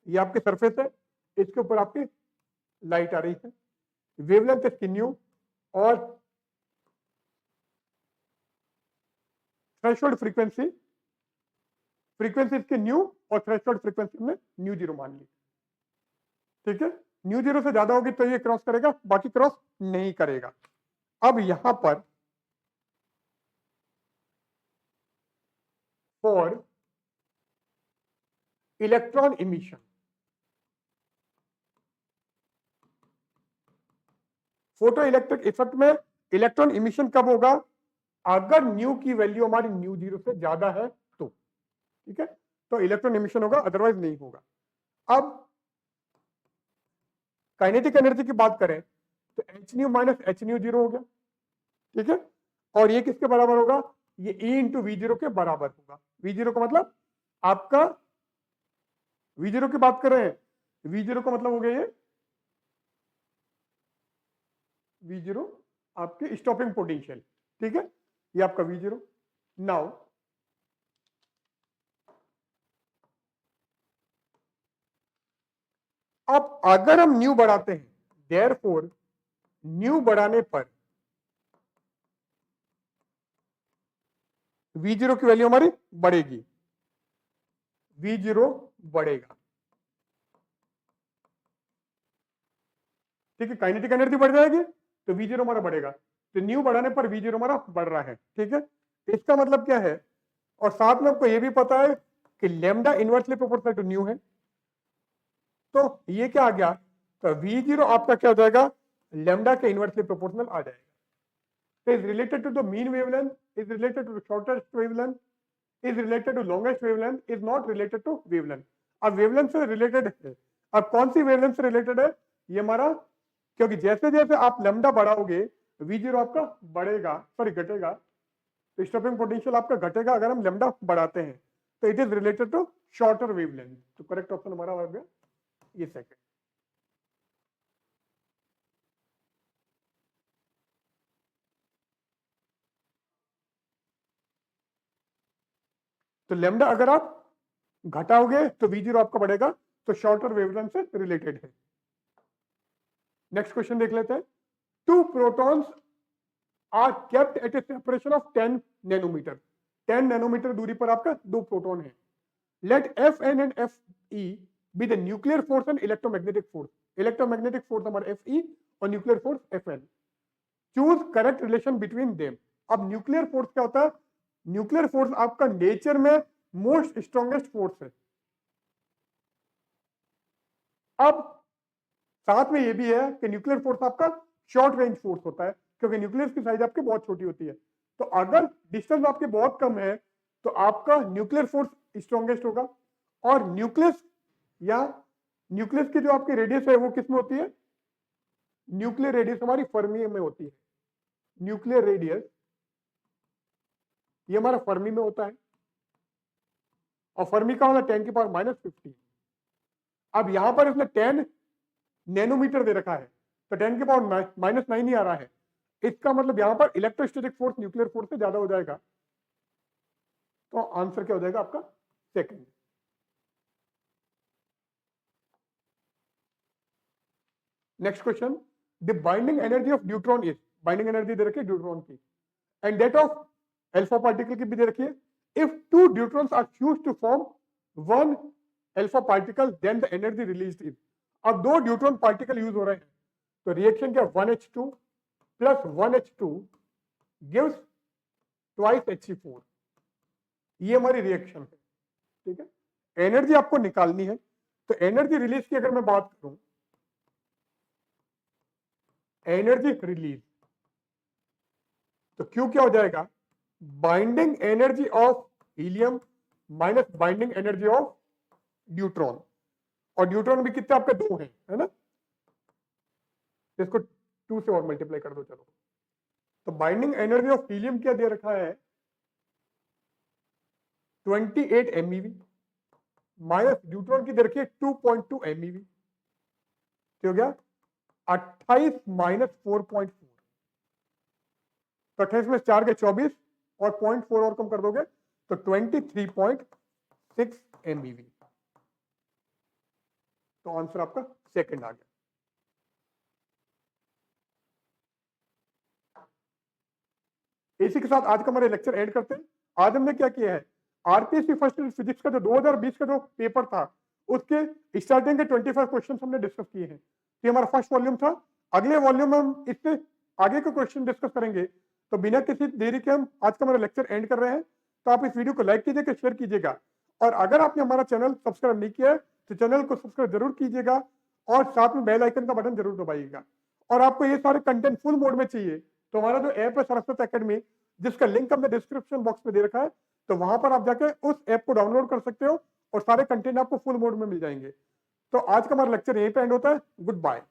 ये आपके सरफेस है, इसके ऊपर आपकी लाइट आ रही है, वेवलेंथ इसकी न्यू और थ्रेशोल्ड फ्रीक्वेंसी इसके न्यू और थ्रेशोल्ड फ्रीक्वेंसी में न्यू 0 मान ली। ठीक है, न्यू 0 से ज्यादा होगी तो ये क्रॉस करेगा, बाकी क्रॉस नहीं करेगा। अब यहां पर for electron emission, photo electric effect में इलेक्ट्रॉन इमिशन कब होगा, अगर न्यू की वैल्यू हमारी न्यू 0 से ज्यादा है तो। ठीक है, तो इलेक्ट्रॉन इमिशन होगा, अदरवाइज नहीं होगा। अब काइनेटिक एनर्जी की बात करें तो H new minus H new 0 हो गया। ठीक है, और ये किसके बराबर होगा, ये E इंटू V0 के बराबर होगा। V0 का मतलब आपका, V0 की बात कर रहे हैं, V0 का मतलब हो गया ये V0 आपके स्टॉपिंग पोटेंशियल। ठीक है, ये आपका V0। नाउ अब अगर हम न्यू बढ़ाते हैं, देयरफॉर न्यू बढ़ाने पर V0 की वैल्यू हमारी बढ़ेगी, V0 बढ़ेगा। ठीक है, काइनेटिक एनर्जी बढ़ जाएगी तो V0 हमारा बढ़ेगा, तो न्यू बढ़ाने पर V0 हमारा बढ़ रहा है। ठीक है, इसका मतलब क्या है, और साथ में आपको यह भी पता है कि lambda inversely proportional to nu है, तो ये क्या आ गया, तो V0 आपका क्या हो जाएगा, लैम्डा के इनवर्सली प्रोपोर्शनल आ जाएगा। Is related to the mean wavelength, is related to shortest wavelength, is related to longest wavelength, is not related to wavelength. अब वेवलेंथ से रिलेटेड है, अब कौन सी वेवलेंथ से रिलेटेड है, ये हमारा, क्योंकि जैसे जैसे आप लैम्डा बढ़ाओगे V0 आपका बढ़ेगा, सॉरी घटेगा, तो स्टॉपिंग पोटेंशियल आपका घटेगा अगर हम लैम्डा बढ़ाते हैं, तो it is related to shorter wavelength. तो करेक्ट ऑप्शन हमारा हो गया ये सेकंड। तो लैम्डा अगर आप घटाओगे तो V0 आपका बढ़ेगा, तो शॉर्टर वेवलेंथ से रिलेटेड है। नेक्स्ट क्वेश्चन देख लेते हैं। Two protons are kept at a separation of 10 nanometre. 10 nanometre दूरी पर आपका दो प्रोटॉन है। Let Fn and Fe be the nuclear force and electromagnetic force. Electromagnetic force हमारा Fe और nuclear force Fn। Choose correct relation between them. अब न्यूक्लियर फोर्स क्या होता है, न्यूक्लियर फोर्स आपका नेचर में मोस्ट स्ट्रॉन्गेस्ट फोर्स है। अब साथ में ये भी है कि न्यूक्लियर फोर्स आपका शॉर्ट रेंज फोर्स होता है, क्योंकि न्यूक्लियस की साइज आपकी बहुत छोटी होती है। तो अगर डिस्टेंस आपके बहुत कम है तो आपका न्यूक्लियर फोर्स स्ट्रॉन्गेस्ट होगा। और न्यूक्लियस या न्यूक्लियस की जो आपकी रेडियस है वो किस में होती है, न्यूक्लियर रेडियस हमारी फर्मी में होती है। न्यूक्लियर रेडियस ये हमारा फर्मी में होता है, और फर्मी का होना 10 की पावर -15। अब यहां पर इसने 10 नैनोमीटर दे रखा है, तो 10 की पावर -9 ही आ रहा है। इसका मतलब यहां पर इलेक्ट्रोस्टैटिक फोर्स न्यूक्लियर फोर्स से ज्यादा हो जाएगा, तो आंसर क्या हो जाएगा आपका second. Next question, the binding energy of neutron is, binding energy दे रखी है न्यूट्रॉन की, and that of alpha particle की भी दे रखी है। If two neutrons are fused to form one alpha particle then the energy released is. अब दो न्यूट्रॉन पार्टिकल यूज हो रहे हैं, तो रिएक्शन क्या, 1H2 plus 1H2 gives twice He4। ये हमारी रिएक्शन है, ठीक है। एनर्जी आपको निकालनी है, तो एनर्जी रिलीज की अगर मैं बात करूं, एनर्जी रिलीज, तो क्यू क्या हो जाएगा, binding energy of helium minus binding energy of neutron, और न्यूट्रॉन भी कितने आपके 2 हैं, है ना, इसको 2 से और मल्टीप्लाई कर दो चलो। तो बाइंडिंग एनर्जी ऑफ हीलियम क्या दे रखा है, 28 MeV माइनस न्यूट्रॉन की दे रखी है 2.2 MeV, हो गया 28 माइनस 4.4, तो 28 में 4 के 24 और 0.4 और कम कर दोगे तो 23.6 MeV। तो आंसर आपका सेकंड आ गया। इसी के साथ आज का हमारे लेक्चर एंड करते हैं। आज हमने क्या किया है, आरपीएससी फर्स्ट ईयर फिजिक्स का जो 2020 का जो पेपर था उसके स्टार्टिंग के 25 क्वेश्चन हमने डिस्कस किए हैं। ये हमारा फर्स्ट वॉल्यूम था। अगले वॉल्यूम में हम इससे आगे के क्वेश्चन डिस्कस करेंगे। तो बिना किसी देरी के हम आज का हमारा लेक्चर एंड कर रहे हैं। तो आप इस वीडियो को लाइक कीजिएगा, शेयर कीजिएगा, और अगर आपने हमारा चैनल सब्सक्राइब नहीं किया है तो चैनल को सब्सक्राइब जरूर कीजिएगा और साथ में बेल आइकन का बटन जरूर दबाइएगा। और आपको ये सारे कंटेंट फुल मोड में चाहिए तो हमारा जो ऐप है सरस्वती एकेडमी, जिसका लिंक हमने डिस्क्रिप्शन बॉक्स में दे रखा है, तो वहां पर आप जाके उस ऐप को डाउनलोड कर सकते हो और सारे कंटेंट आपको फुल मोड में मिल जाएंगे। तो आज का हमारा लेक्चर यहीं पे एंड होता है। Good bye.